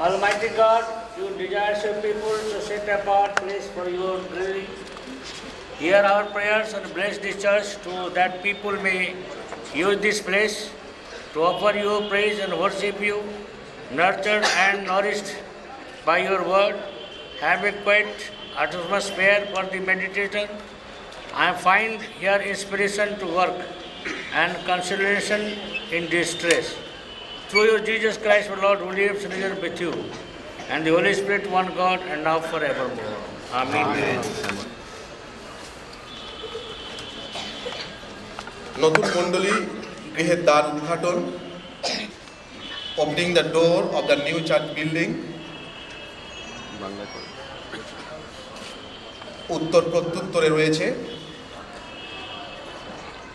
Almighty God, you desire your people to set apart place for your dwelling. Hear our prayers and bless this church to that people may use this place to offer you praise and worship you, nurtured and nourished by your word. Have a quiet atmosphere for the meditator. I find here inspiration to work and consolation in distress. Through your Jesus Christ, our Lord, who lives and is with you, and the Holy Spirit, one God, and now forevermore. Amen. নতুন মণ্ডলী গৃহের দ্বার উদ্ঘাটন, opening the door of the new church building. উত্তর প্রত্যুত্তরে রয়েছে,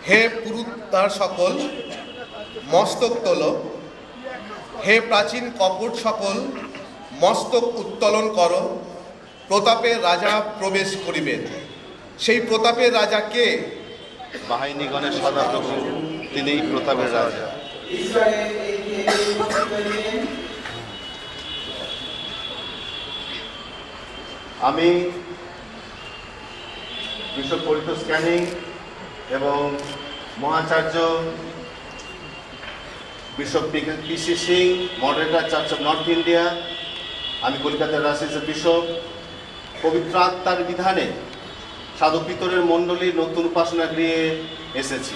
হে পুরুত্বার সকল মস্তক তোল, হে প্রাচীন কপট সকল মস্তক উত্তোলন করো, প্রতাপের রাজা প্রবেশ করিবেন। সেই প্রতাপের রাজা কে? বাহিনীগণের সদাপ্রভু, তিনিই প্রতাপের রাজা। আমি বিশপ পরিতোষ ক্যানিং এবং মহাচার্য bishop PC Singh, moderator church of North India, আমি কলকাতার রাসিসের বিশপ, পবিত্র আত্মার বিধানে সাধু পিতরের মণ্ডলীর নতুন উপাসনা গৃহে এসেছি।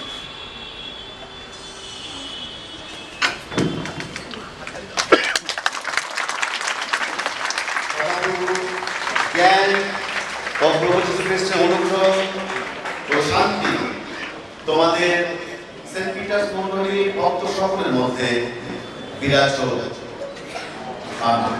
জ্ঞান ও প্রভু যীশু খ্রিস্টের অনুগ্রহ ও শান্তি তোমাদের সেন্ট পিটার্স মণ্ডলীর ভক্ত সকলের মধ্যে বিরাজ হোক। আমেন।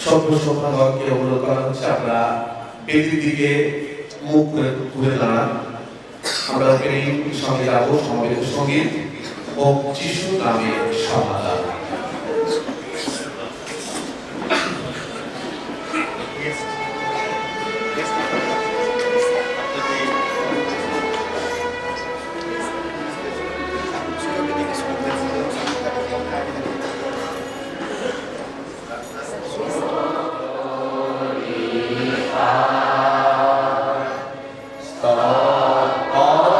সভ্য সভ্যগণকে অনুরোধ করা হচ্ছে, আপনারা বেদির দিকে মুখ করে ঘুরে দাঁড়ান। আমরা ওপেনিং সঙ্গে যাবো সমবেত সঙ্গীত ও যিশু নামে সমাধান। Oh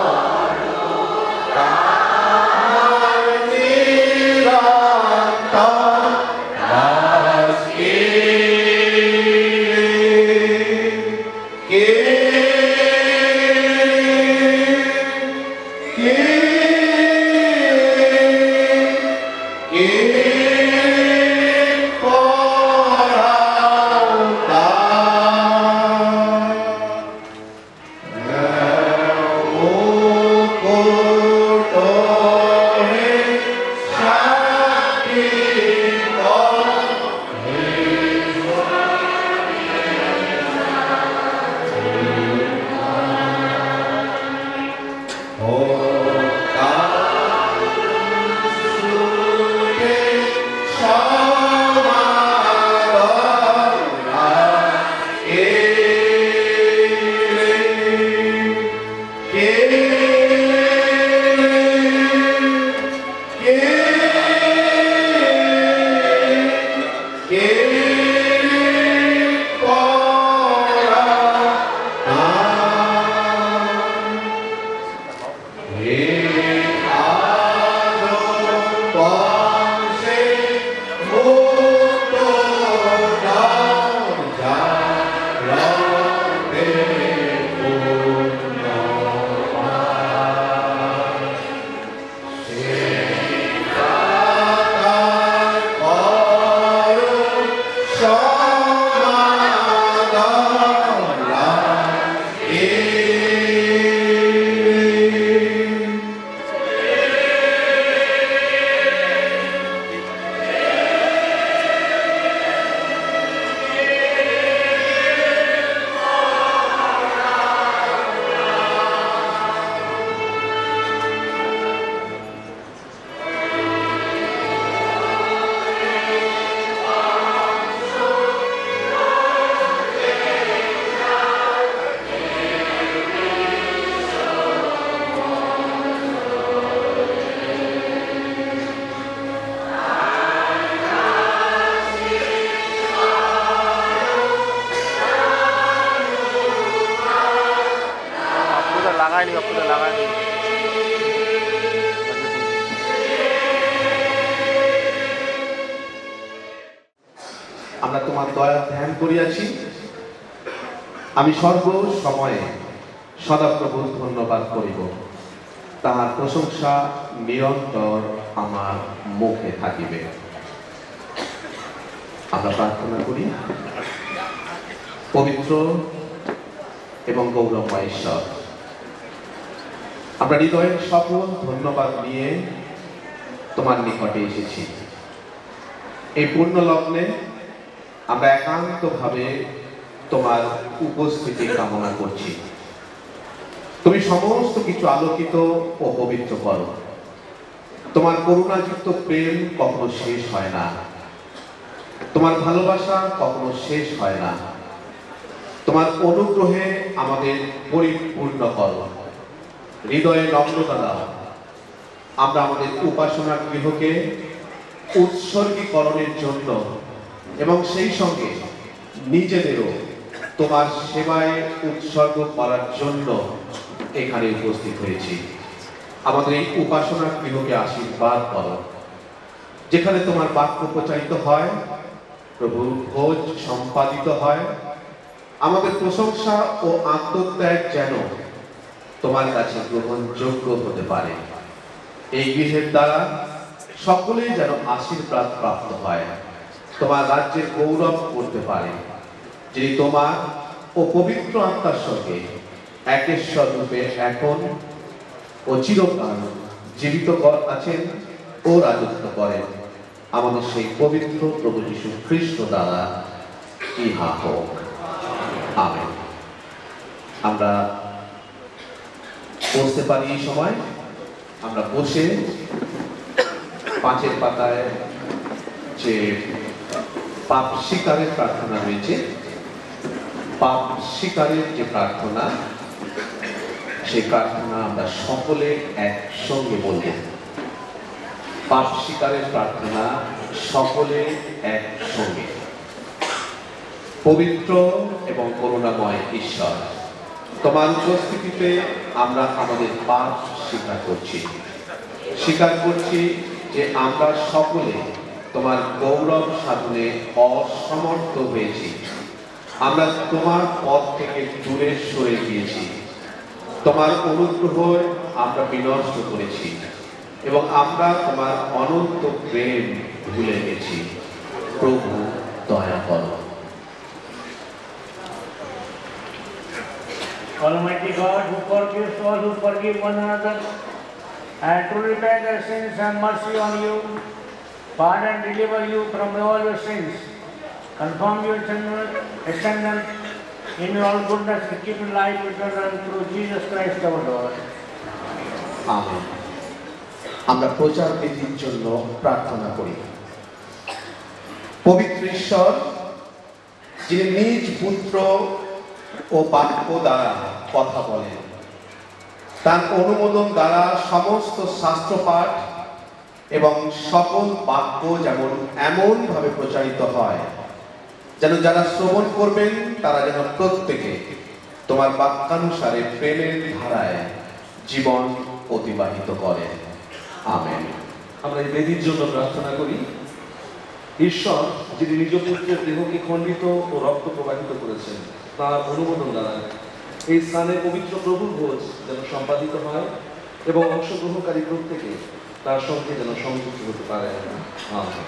দয়া ধ্যান করিয়াছি, আমি সর্ব সময়ে সদাপ্রভুর ধন্যবাদ করিব, তাহার প্রশংসা নিরন্তর আমার মুখে থাকিবে। আমরা প্রার্থনা করি। পবিত্র এবং গৌরবময় ঈশ্বর, আমরা হৃদয়ের সকল ধন্যবাদ নিয়ে তোমার নিকটে এসেছি। এই পূর্ণ লগ্নে আমরা একান্তভাবে তোমার উপস্থিতি কামনা করছি। তুমি সমস্ত কিছু আলোকিত ও পবিত্র করো। তোমার করুণাযুক্ত প্রেম কখনো শেষ হয় না, তোমার ভালোবাসা কখনো শেষ হয় না। তোমার অনুগ্রহে আমাদের পরিপূর্ণ করো, হৃদয়ে নম্রতা দাও। আমরা আমাদের উপাসনা গৃহকে উৎসর্গীকরণের জন্য এবং সেই সঙ্গে নিজেদেরও তোমার সেবায় উৎসর্গ করার জন্য এখানে উপস্থিত হয়েছি। আমাদের এই উপাসনা গৃহকে আশীর্বাদ করো, যেখানে তোমার বাক্য প্রচারিত হয়, প্রভু ভোজ সম্পাদিত হয়। আমাদের প্রশংসা ও আত্মত্যাগ যেন তোমার কাছে গ্রহণযোগ্য হতে পারে। এই গৃহের দ্বারা সকলেই যেন আশীর্বাদ প্রাপ্ত হয়, তোমার রাজ্যের গৌরব করতে পারে, যিনি তোমার ও পবিত্র আত্মার সঙ্গে একেশ্বর রূপে এখন ও চিরকাল জীবিত আছেন ও রাজত্ব করেন। আমাদের সেই পবিত্র প্রভু যীশু খ্রিস্ট দ্বারা ইহা হোক, আমেন। আমরা বসতে পারি। এই সময় আমরা বসে 5 পাতায় যে পাপ স্বীকারের প্রার্থনা রয়েছে, পাপ স্বীকারের যে প্রার্থনা, সেই প্রার্থনা আমরা সকলে একসঙ্গে বলব। পাপ স্বীকারের প্রার্থনা সকলে একসঙ্গে। পবিত্র এবং করুণাময় ঈশ্বর, তোমার উপস্থিতিতে আমরা আমাদের পাপ স্বীকার করছি। স্বীকার করছি যে আমরা সকলে তোমার গৌরব সাধনে অসমর্থ হয়েছি। আমরা তোমার পথ থেকে দূরে সরে গিয়েছি। তোমার অনুগ্রহ আমরা বিনষ্ট করেছি এবং আমরা তোমার অনন্ত প্রেম ভুলে গেছি। প্রভু দয়া করো। Almighty God, who forgives all who forgive one another, and to repay their sins and mercy on you, pardon and deliver you from all your sins, confirm your descendants in all goodness, and keep in life eternal through Jesus Christ our Lord. Amen. আমরা প্রচার বিধির জন্য প্রার্থনা করি। পবিত্র ঈশ্বর, যিনি নিজ পুত্র ও বাক্য দ্বারা কথা বলেন, তার অনুমোদন দ্বারা সমস্ত শাস্ত্রপাঠ এবং সকল বাক্য যেমন এমনভাবে প্রচারিত হয় যেন যারা শ্রবণ করবেন তারা যেন প্রত্যেকে তোমার বাক্যানুসারে প্রেমের ধারায় জীবন অতিবাহিত করেন। আমেন। আমরা এই বেদির জন্য প্রার্থনা করি। ঈশ্বর যিনি নিজ পুত্রের দেহকে খণ্ডিত ও রক্ত প্রবাহিত করেছেন, তার অনুমোদন দ্বারা এই স্থানে পবিত্র প্রভুর ভোজ যেন সম্পাদিত হয় এবং অংশগ্রহণকারী প্রত্যেকে তার সঙ্গে যেন সংযুক্ত হতে পারে। আমেন।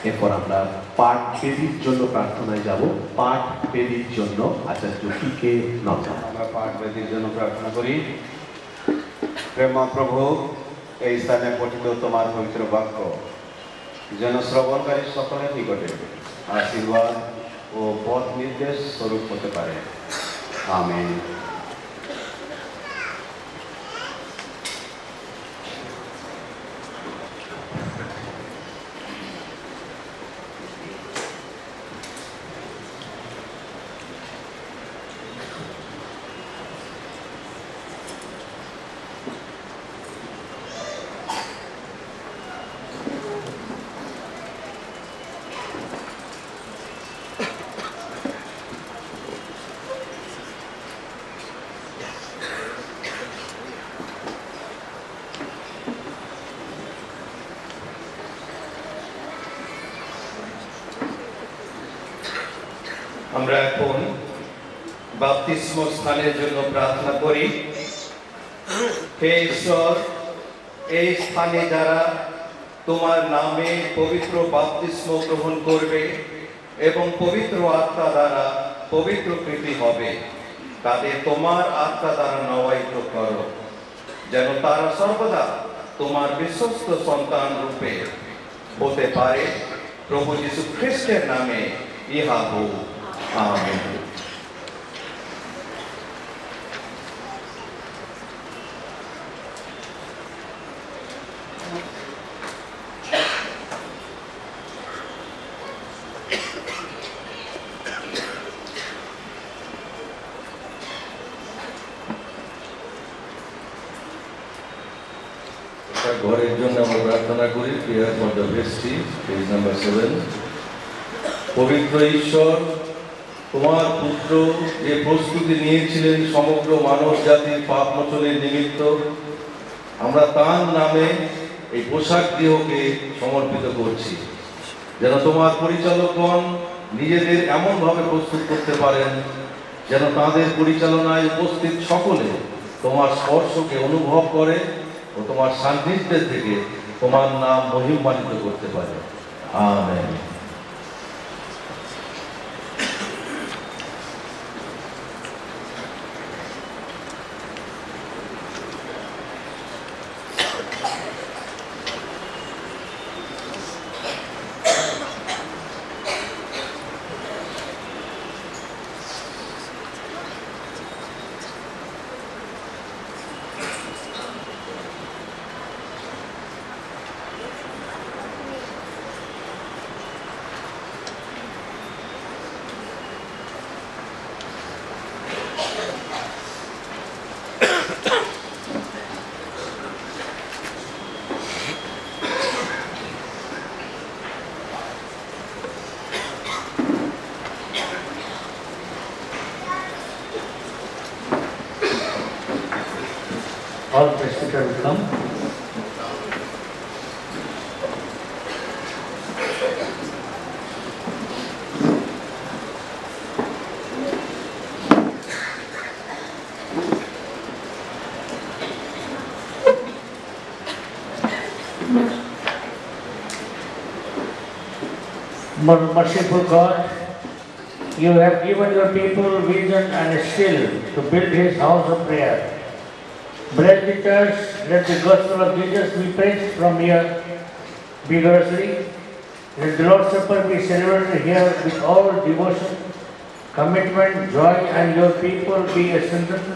এরপর আমরা পাঠ বেদির জন্য প্রার্থনায় যাব। পাঠ বেদির জন্য আচার্য টিকে নতা। আমরা পাঠ বেদির জন্য প্রার্থনা করি। প্রেমা প্রভু, এই স্থানে পঠিত তোমার পবিত্র বাক্য যেন শ্রবণকারী সকলের নিকটে আশীর্বাদ ও পথ নির্দেশ স্বরূপ হতে পারে। আমেন। আমরা এখন বাপ্তিস্ম স্থানের জন্য প্রার্থনা করি। হে ঈশ্বর, এই স্থানে যারা তোমার নামে পবিত্র বাপ্তিস্ম গ্রহণ করবে এবং পবিত্র আত্মা দ্বারা পবিত্রকৃতি হবে, তাদের তোমার আত্মা দ্বারা নবায়িত করো, যেন তারা সর্বদা তোমার বিশ্বস্ত সন্তান রূপে হতে পারে। প্রভু যীশু খ্রিস্টের নামে ইহা হোক, আমেন। ঘরের জন্য আমরা প্রার্থনা করি। Prayer for the vestry, page number 7। পবিত্র ঈশ্বর, তোমার পুত্র যে প্রস্তুতি নিয়েছিলেন সমগ্র মানব জাতির পাপ মোচনের নিমিত্ত, আমরা তার নামে এই পোশাক দেহকে সমর্পিত করছি, যেন তোমার পরিচালকগণ নিজেদের এমনভাবে প্রস্তুত করতে পারেন যেন তাদের পরিচালনায় উপস্থিত সকলে তোমার স্পর্শকে অনুভব করে ও তোমার সান্নিধ্যের থেকে তোমার নাম মহিমান্বিত করতে পারে। Amen. All presbyters will come. Merciful God, you have given your people vision and skill to build his house of prayer. Bless the church, let the gospel of Jesus be preached from here vigorously. Let the Lord's Supper be celebrated here with all devotion, commitment, joy, and your people be strengthened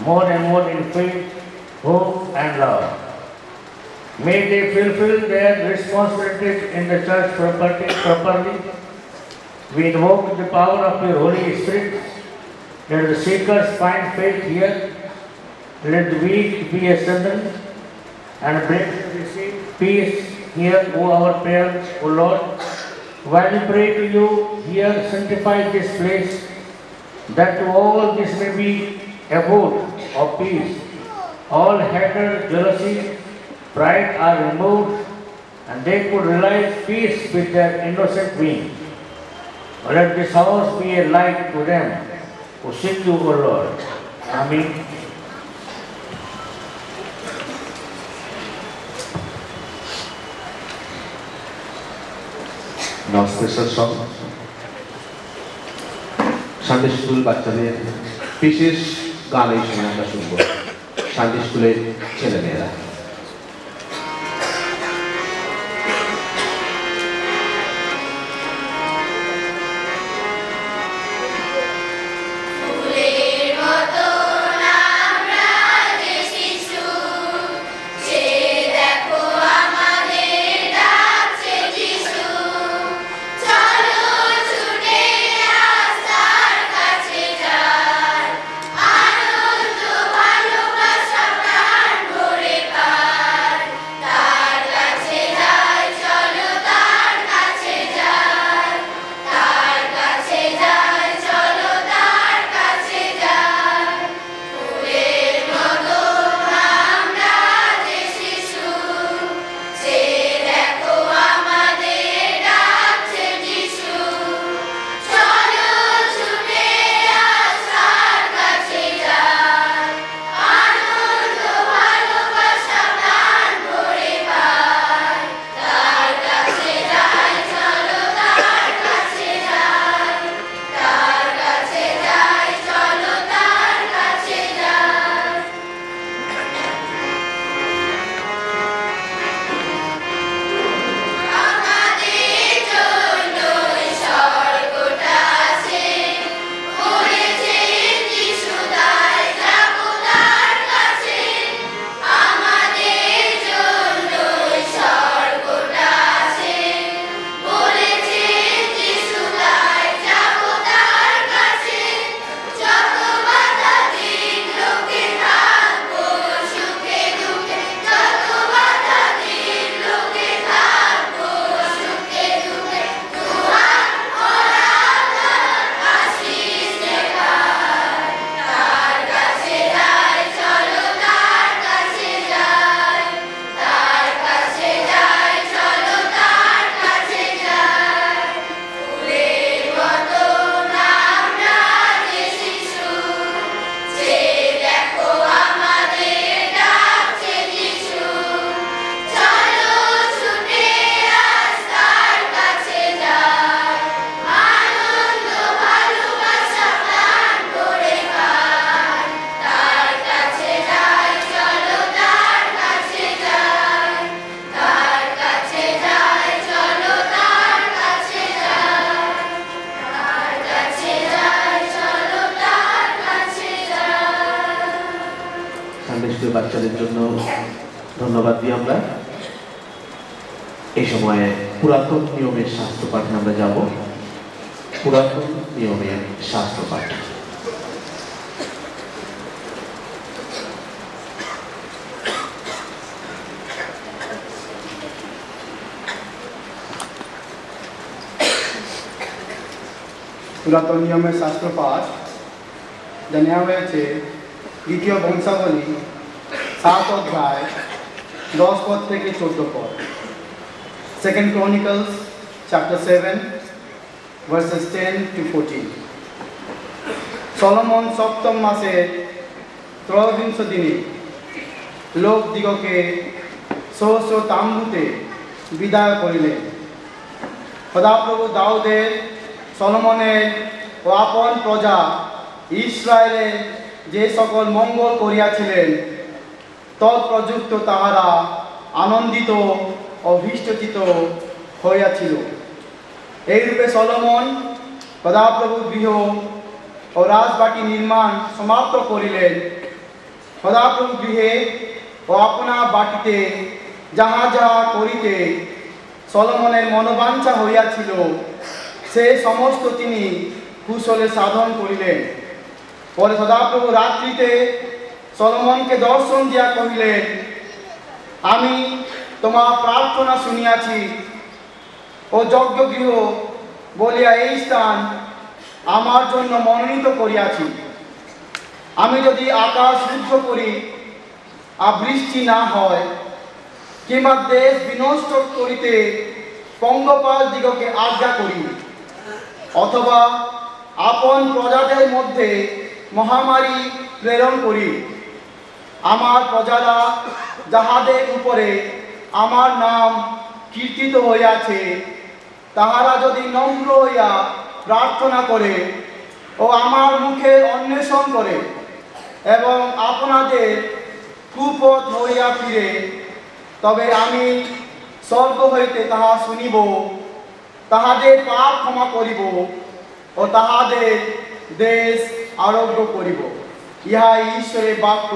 more and more in faith, hope, and love. May they fulfill their responsibilities in the church properly. We invoke the power of your Holy Spirit. Let the seekers find faith here. Let the weak be strengthened and bring receive peace here, O our prayers, O Lord. While we pray to you, here sanctify this place, that to all this may be abode of peace. All hatred, jealousy, pride are removed, and they could realize peace with their innocent being. Let this house be a light to them who seek you, O Lord. Amen. Now special song Sunday school বাচ্চাদের বিশেষ গান এই সময় আমরা শুনবো। Sunday স্কুলের ছেলেমেয়েরা আনন্দ ভালোবাসা প্রাণ ভরে জন্য ধন্যবাদ দিই আমরা। এই সময়ে পুরাতন নিয়মের শাস্ত্র পাঠে আমরা যাব। পুরাতন নিয়মের শাস্ত্র পাঠ। পুরাতন নিয়মের শাস্ত্র পাঠ যা নেওয়া হয়েছে দ্বিতীয় বংশাবলী 7 অধ্যায় 10 পদ থেকে 14 পদ। 2 Chronicles chapter 7 verses 10 to 14। Solomon সপ্তম মাসের ত্রয়োবিংশ দিনে লোক দিগকে স্ব তাম্বুতে বিদায় করিলেন। সদাপ্রভু দাউদের সলোমনের ও আপন প্রজা ইসরায়েলে যে সকল মঙ্গল করিয়াছিলেন তৎপ্রযুক্ত তাহারা আনন্দিত অভীষ্টচিত হইয়াছিল। এইরূপে সলোমন সদাপ্রভু গৃহ ও রাজবাটি নির্মাণ সমাপ্ত করিলেন। সদাপ্রভু গৃহে ও আপনা বাটিতে যাহা যাহা করিতে সলোমনের মনোবাঞ্ছা হইয়াছিল সে সমস্ত তিনি কুশলে সাধন করিলেন। পরে সদাপ্রভু রাত্রিতে সলোমনকে দর্শন দিয়া কহিলেন, আমি তোমার প্রার্থনা শুনিয়াছি ও যজ্ঞগৃহ বলিয়া এই স্থান আমার জন্য মনোনীত করিয়াছি। আমি যদি আকাশ রুদ্ধ করি আর বৃষ্টি না হয় কিংবা দেশ বিনষ্ট করিতে পঙ্গপাল দিগকে আজ্ঞা করি অথবা আপন প্রজাদের মধ্যে মহামারী প্রেরণ করি, আমার প্রজারা যাহাদের উপরে আমার নাম কীর্তিত হইয়াছে তাহারা যদি নম্র হইয়া প্রার্থনা করে ও আমার মুখে অন্বেষণ করে এবং আপনাদের কুপথ হইয়া ফিরে, তবে আমি স্বর্গ হইতে তাহা শুনিব, তাহাদের পাপ ক্ষমা করিব ও তাহাদের দেশ আরোগ্য করিব। ইহা ঈশ্বরের বাক্য।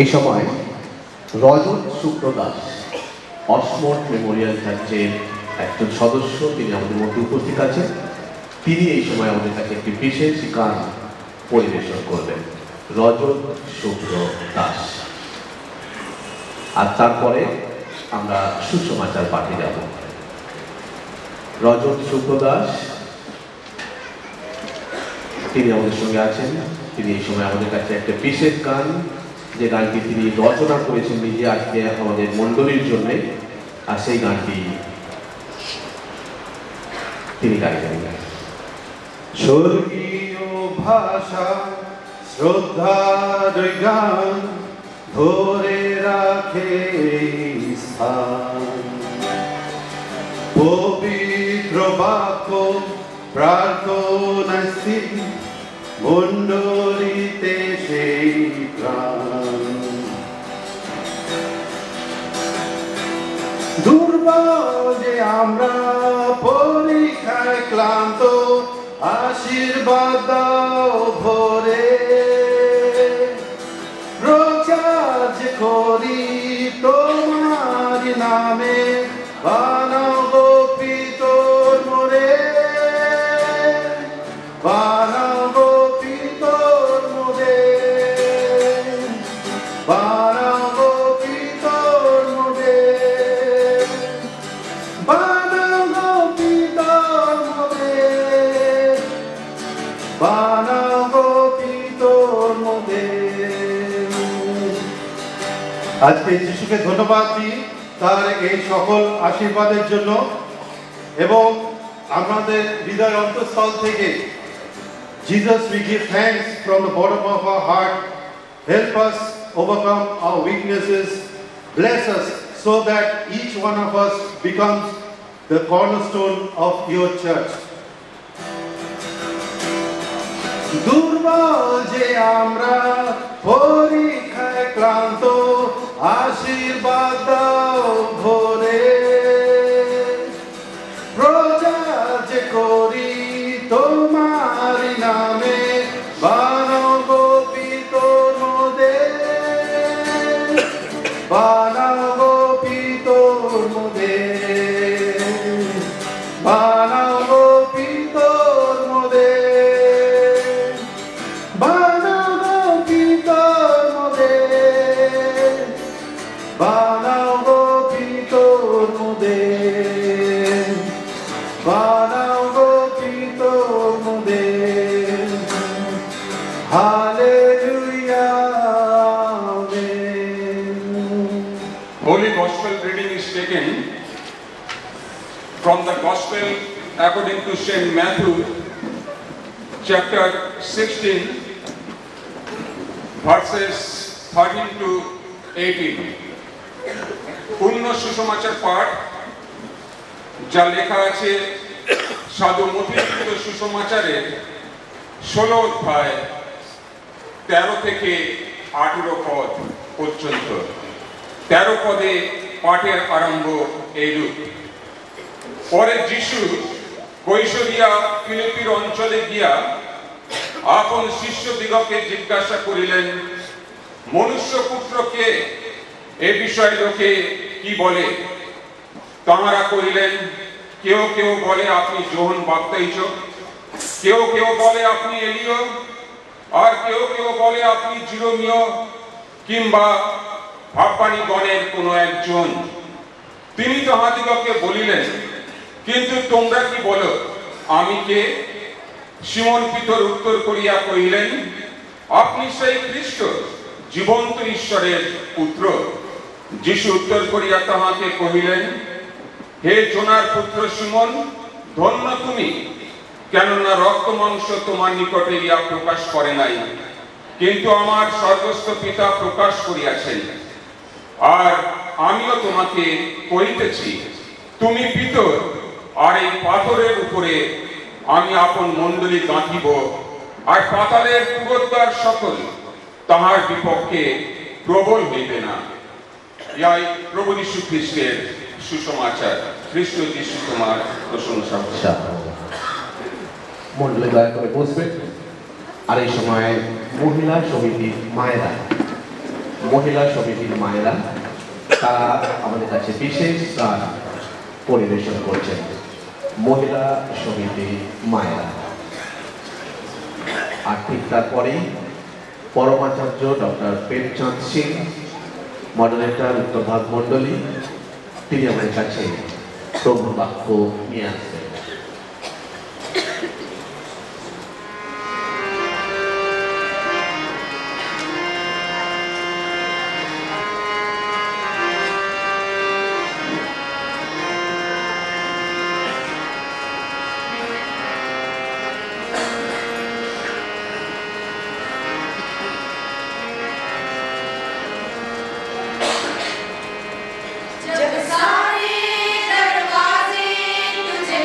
এই সময় রজত শুক্রদাস অসমর্থ মেমোরিয়াল চার্চের একজন সদস্য, তিনি আমাদের মধ্যে উপস্থিত আছেন। তিনি এই সময় আমাদের কাছে একটি বিশেষ গান পরিবেশন করবেন, রজত শুক্র দাস। আর তারপরে আমরা সুসমাচার পাঠে যাব। রজত শুক্র দাস তিনি আমাদের সঙ্গে আছেন। তিনি এই সময় আমাদের কাছে একটা বিশেষ গান, যে গানটি তিনি রচনা করেছেন নিজে আজকে আমাদের মণ্ডলীর জন্য, আর সেই গানটি তিনি গাইবেন। স্বর্গীয় ভাষা শ্রদ্ধার গান ধরে রাখে স্থান, পবিত্র বাক্য প্রার্থনা স্থির মণ্ডলীতে সেই প্রাণ। দুর্বল যে আমরা পরীক্ষায় ক্লান্ত, আশীর্বাদ দাও ভরে, প্রচার যে করি তোমার নামে, বানাবো পিতর মোরে, বানাবো পিতর মোরে, বানাবো পিতর মোরে, বানাবো পিতর মোরে, বানাবো পিতর মোরে। আজকে যিশুকে ধন্যবাদ দিই তার এই সকল আশীর্বাদের জন্য, এবং আমাদের হৃদয় অন্তঃস্থল থেকে Jesus, we give thanks from the bottom of our heart. Help us overcome our weaknesses. Bless us so that each one of us becomes the cornerstone of your church. দুর্বল যে আমরা পরীক্ষায় ক্লান্ত, আশীর্বাদ দাও ভরে, প্রচার যে করি তোমার নামে, Hallelujah. Amen. Holy Gospel reading is taken from the Gospel according to Saint Matthew, chapter 16, verses 13 to 18. পূর্ণ সুসমাচার পাঠ যা লেখা আছে সাধু মথিলিখিত সুসমাচারের 16 অধ্যায় 13 থেকে 18 পদ পর্যন্ত। 13 পদে পাঠের আরম্ভ এইরূপ। পরে যিশু কৈশরিয়া ফিলিপির অঞ্চলে গিয়া আপন শিষ্যদিগকে জিজ্ঞাসা করিলেন, মনুষ্যপুত্র কে? এ বিষয়ে লোকে কি বলে? তাহারা কহিলেন, কেউ কেউ বলে আপনি যোহন বাপ্তাইজক, কেউ কেউ বলে আপনি এলিয়, আর কেউ কেউ বলে আপনি জিরোমীয় কিংবা ভাববাণীগণের কোনো একজন। তিনি তাহাদিগকে বলিলেন, কিন্তু তোমরা কি বলো, আমি কে? সিমন পিতর উত্তর করিয়া কহিলেন, আপনি সেই খ্রিস্ট, জীবন্ত ঈশ্বরের পুত্র। যিশু উত্তর করিয়া তাহাকে কহিলেন, হে জোনার পুত্র সিমন, ধন্য তুমি, কেননা রক্ত মাংস তোমার নিকটে ইয়া প্রকাশ করে নাই, কিন্তু আমার স্বর্গস্থ পিতা প্রকাশ করিয়াছেন। আর আমিও তোমাকে কহিতেছি, তুমি পিতর, আর এই পাথরের উপরে আমি আপন মণ্ডলী গাঁথিব, আর পাতালের পুরোদ্বার সকল তাহার বিপক্ষে প্রবল হইবে না। ইয়াই প্রভু যীশু খ্রিস্টের সুসমাচার। খ্রিস্ট যীশু তোমার প্রশংসা হোক। মন্ডলে দয়া করে বসবেন। আর এই সময় মহিলা সমিতির মায়েরা তারা আমাদের কাছে বিশেষ গান পরিবেশন করছেন। মহিলা সমিতির মায়েরা। আর ঠিক তারপরেই পরমাচার্য ডক্টর প্রেমচাঁদ সিং, মডারেটর উত্তরভাগ মণ্ডলী, তিনি আমাদের কাছে প্রভুর বাক্য নিয়ে আসবেন। जब सारे दरवाजे तुझे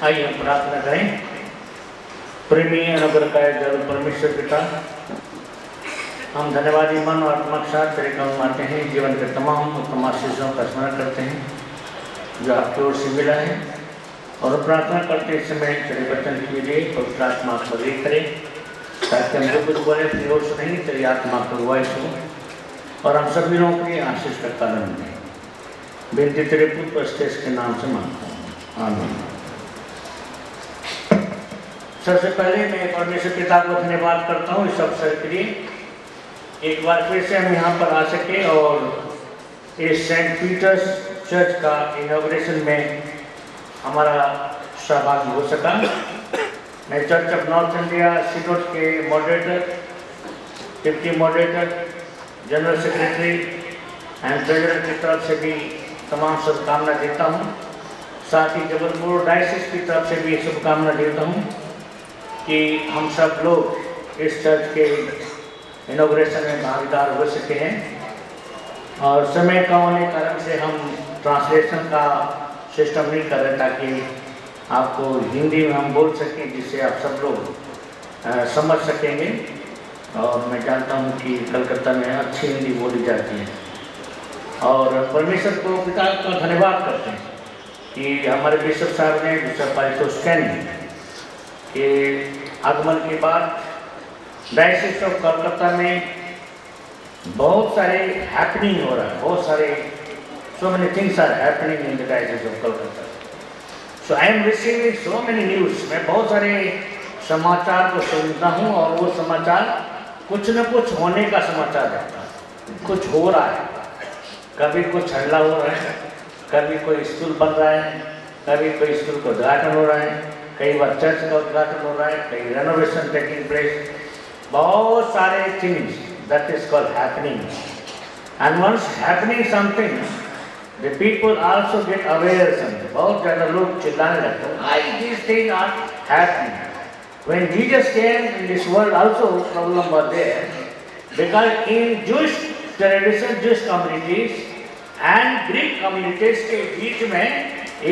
आइए हम प्रार्थना करें। प्रेमी अनुग्रहकारी जरूर परमेश्वर पिता, हम धन्यवादी मन और आत्मा के साथ तेरे काम आते हैं, जीवन के तमाम उत्तम आशीषों का स्मरण करते हैं जो आपकी ओर से मिला है, और प्रार्थना करते इस समय तेरे वचन के लिए पवित्र आत्मा को ले करें, ताकि हम जो कुछ बोले अपनी ओर से नहीं, तेरी आत्मा को रुआई हो और हम सभी लोगों के लिए आशीष का कारण बने। बेनती तेरे पुत्र स्टेज के नाम से मांगता हूँ, आमीन। सबसे पहले मैं परमेश्वर पिता को धन्यवाद करता हूँ इस अवसर के लिए, एक बार फिर से हम यहाँ पर आ सके और इस सेंट पीटर्स चर्च का इनॉग्रेशन में हमारा सहभागी हो सका। मैं चर्च ऑफ नॉर्थ इंडिया सिनोड के moderator, deputy moderator, general secretary and treasurer की तरफ से भी तमाम शुभकामना देता हूँ। साथ ही जबलपुर डायसिस की तरफ से भी शुभकामना देता हूँ कि हम सब लोग इस चर्च के इनॉग्रेशन में भागीदार हो सके हैं, और समय का होने कारण से हम ट्रांसलेशन का सिस्टम नहीं कर रहे ताकि आपको हिंदी में हम बोल सकें जिससे आप सब लोग समझ सकेंगे। और मैं जानता हूँ कि कलकत्ता में अच्छी हिंदी बोली जाती है, और परमेश्वर को पिता का धन्यवाद करते हैं कि हमारे बिशप साहब ने, बिशप पारितोषिकन के आगमन के बाद डायसिस ऑफ कलकत्ता में बहुत सारे हैपनिंग हो रहा है, बहुत सारे so many things are happening in the diocese of Calcutta. So I am receiving so many news. मैं बहुत सारे समाचार को सुनता हूँ और वो समाचार कुछ न कुछ होने का समाचार रहता है, कुछ हो रहा है। कभी कुछ हल्ला हो रहा है, कभी कोई स्कूल बन रहा है, कभी कोई स्कूल का उद्घाटन हो रहा है, कई बार चर्च का उद्घाटन हो रहा है, कई रेनोवेशन टेकिंग प्लेस, बहुत सारे things that is called happening. And once happening something, the people also get aware something. बहुत ज़्यादा लोग चिल्लाने लगते हैं, why these things are happening? When Jesus came in this world also problem was there, because in Jewish tradition, Jewish communities and Greek communities के बीच में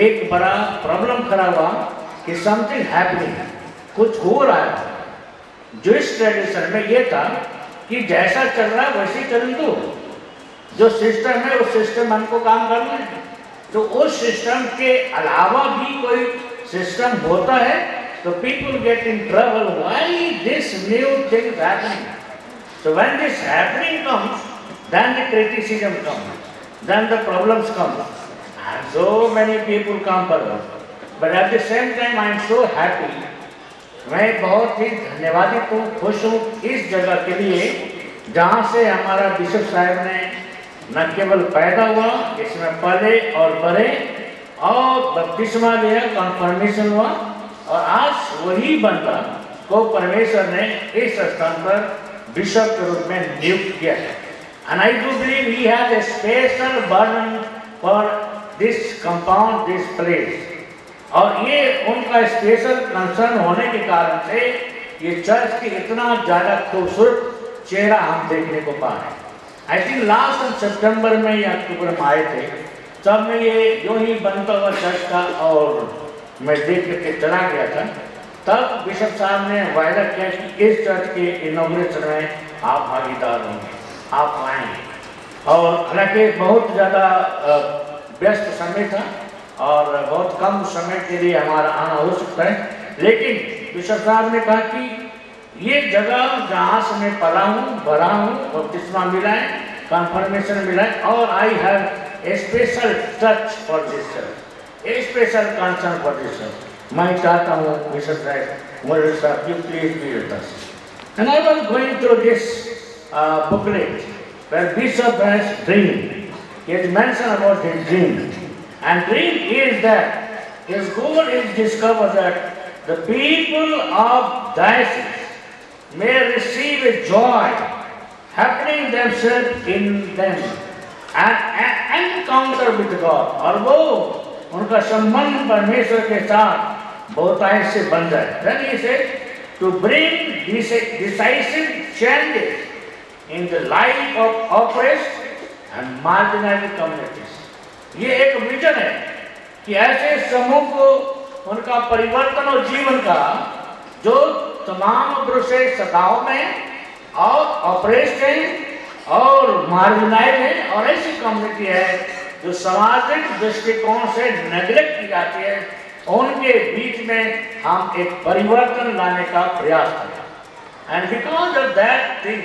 एक बड़ा प्रॉब्लम खड़ा हुआ कि समथिंग हैपनिंग, कुछ हो रहा है। जूइश ट्रेडिशन में ये था कि जैसा चल रहा है वैसे चल दो, जो सिस्टम है उस सिस्टम हमको काम करना है, तो उस सिस्टम के अलावा भी कोई सिस्टम होता है तो people get in trouble, why this new thing happening. So when this happening comes, then the criticism comes, then the problems comes, and so many people come forward. But at the same time I am so happy, मैं बहुत ही धन्यवादित हूँ, खुश हूँ इस जगह के लिए जहाँ से हमारा बिशप साहब ने न केवल पैदा हुआ, इसमें पले और बड़े और बपतिस्मा लिया, कन्फर्मेशन हुआ, और आज वही बंदा को परमेश्वर ने इस स्थान पर बिशप के रूप में नियुक्त किया है। And I do believe he has a special burden for this compound, this place. और ये उनका स्पेशल कंसर्न होने के कारण से ये चर्च की इतना ज़्यादा खूबसूरत चेहरा हम देखने को पा रहे हैं। आई थिंक लास्ट सितंबर में या अक्टूबर में आए थे, तब मैं ये जो ही बनता हुआ चर्च का और मैं देख के चला गया था, तब बिशप साहब ने वायदा किया कि इस चर्च के इनॉग्रेशन में आप भागीदार होंगे, आप आएंगे। और हालांकि बहुत ज़्यादा व्यस्त समय था और बहुत कम समय के लिए हमारा आना हो सकता है, लेकिन बिशप साहब ने कहा कि ये जगह जहाँ से मैं पला हूँ, भरा हूँ, बपतिस्मा मिला है, कन्फर्मेशन मिला है, और I have a special touch for this church, a special concern for this church. मैं चाहता हूँ बिशप साहब, मॉडरेटर साहब, you please be with us. And I was going through this booklet where bishop has dream, he has mentioned about his dream. And dream is that his goal is to discover that the people of diocese may receive a joy happening themselves in them and encounter with God, और वो उनका संबंध परमेश्वर के साथ बहुतायत से बन जाए। Then he said to bring decisive changes in the life of oppressed and marginalized communities. ये एक विजन है कि ऐसे समूह को उनका परिवर्तन और जीवन का जो तमाम प्रोसेस गाँव में और ऑपरेस्ट है और मार्जिनाइज है और ऐसी कम्युनिटी है जो सामाजिक दृष्टिकोण से नेग्लेक्ट की जाती है, उनके बीच में हम एक परिवर्तन लाने का प्रयास करें। And because of that thing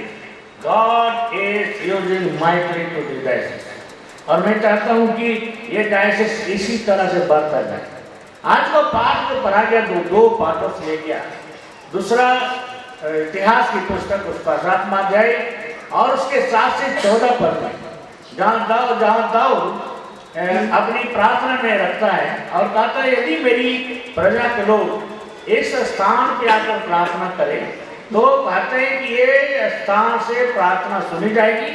God is using mightily to the diocese. और मैं चाहता हूं कि ये डायसिस इसी तरह से बढ़ता जाए। आज का पाठ जो पढ़ा गया दो पाठों से ले गया, दूसरा इतिहास की पुस्तक उसका 7वां अध्याय और उसके 7 से 14 पद में जहाँ दाऊद अपनी प्रार्थना में रखता है और कहता है यदि मेरी प्रजा के लोग इस स्थान पे आकर प्रार्थना करें तो कहते हैं कि ये स्थान से प्रार्थना सुनी जाएगी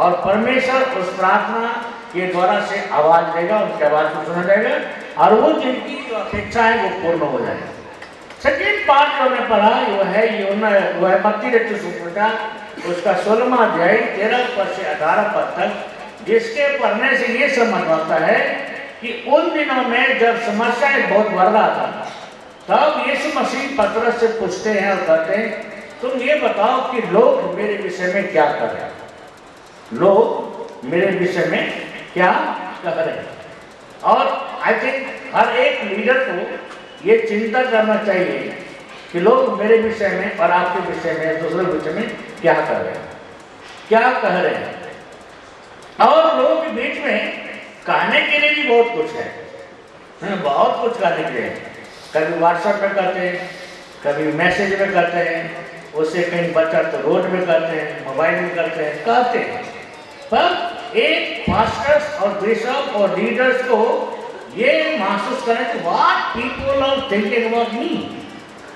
और परमेश्वर उस प्रार्थना के द्वारा से आवाज देगा, उनकी आवाज को सुना जाएगा और वो जिनकी जो अपेक्षा है वो पूर्ण हो जाएगा। सेकेंड पार्ट जो हमने पढ़ा वो है मत्ती रचित सुसमाचार उसका 16वां अध्याय 13 पद से 18 पद तक, जिसके पढ़ने से ये समझ आता है कि उन दिनों में जब समस्याएं बहुत बढ़ रहा था तब यीशु मसीह पतरस से पूछते हैं और कहते हैं तुम ये बताओ कि लोग मेरे विषय में क्या कर रहे हैं, लोग मेरे विषय में क्या कह रहे हैं। और आई थिंक हर एक लीडर को ये चिंता करना चाहिए कि लोग मेरे विषय में और आपके विषय में दूसरे विषय में क्या कर रहे हैं, क्या कह रहे हैं। और लोगों के बीच में कहने के लिए भी बहुत कुछ है, बहुत कुछ कहने के लिए। कभी व्हाट्सएप में करते हैं, कभी मैसेज में करते हैं, उससे कहीं बच्चा तो रोड में करते हैं, मोबाइल में करते हैं, कहते हैं। पर एक पास्टर्स और बिशप और लीडर्स को ये महसूस करें कि what people are thinking about me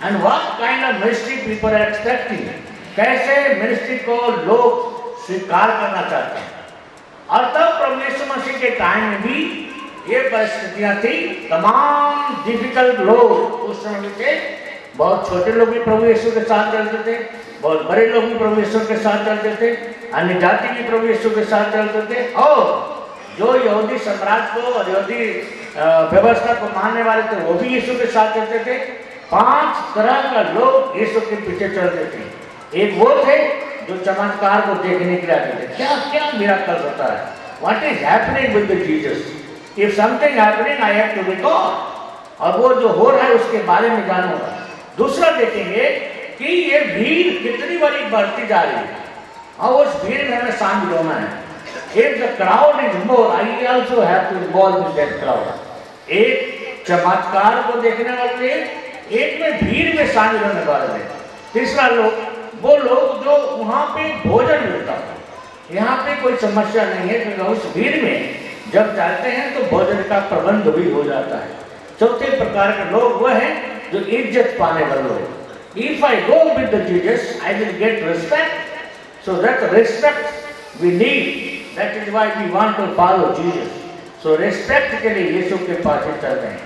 and what kind of ministry people are expecting, कैसे मिनिस्ट्री को लोग स्वीकार करना चाहते हैं। और तब प्रभु यीशु मसीह के टाइम में भी ये परिस्थितियां थी। तमाम डिफिकल्ट लोग उस समय में थे, बहुत छोटे लोग भी प्रभु यीशु के साथ चलते थे, बहुत बड़े लोग भी प्रभु यीशु के साथ चलते थे, अन्य जाति भी प्रभु यीशु के साथ चलते थे। और जो यहूदी साम्राज्य को और यहूदी व्यवस्था को मानने वाले थे वो भी यीशु के साथ चलते थे। 5 तरह का लोग यीशु के पीछे चलते थे। एक वो थे जो चमत्कार को देखने के लिए आते थे, क्या क्या मिराकल होता है, what is happening with the Jesus, if something happening I have to record, और वो जो हो रहा है उसके बारे में जानूंगा। दूसरा देखेंगे कि ये भीड़ कितनी बड़ी बढ़ती जा रही है और उस भीड़ में हमें शामिल होना है। If the crowd is more, I also have to involve in that crowd. एक चमत्कार को देखने वाले, एक में भीड़ में शामिल होने वाले। तीसरा लोग वो लोग जो वहाँ पे भोजन मिलता है, यहाँ पे कोई समस्या नहीं है क्योंकि उस भीड़ में जब जाते हैं तो भोजन का प्रबंध भी हो जाता है। चौथे प्रकार के लोग वह हैं जो इज्जत पाने वाले लोग। If I go with the Jesus, I will get respect. So that respect we need. That is why we want to follow Jesus. So respect के लिए यीशु के पास चलते हैं।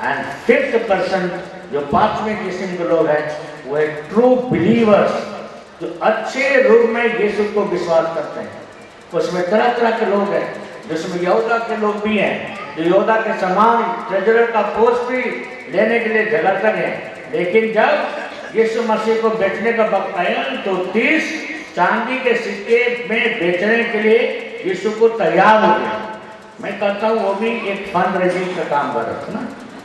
And 5th person जो 5वें किस्म के लोग हैं वो है ट्रू बिलीवर्स, जो अच्छे रूप में यीशु को विश्वास करते हैं। उसमें तरह तरह के लोग हैं, जिसमें यहूदा के लोग भी हैं जो यहूदा के समान ट्रेजरर का पोस्ट भी लेने के लिए झगड़ते हैं। लेकिन जब यीशु मसीह को बेचने का वक्त आया तो 30 चांदी के सिक्के में बेचने के लिए यीशु को तैयार हो गया। मैं कहता हूँ वो भी एक फंड रेजिंग का काम कर रहा था ना,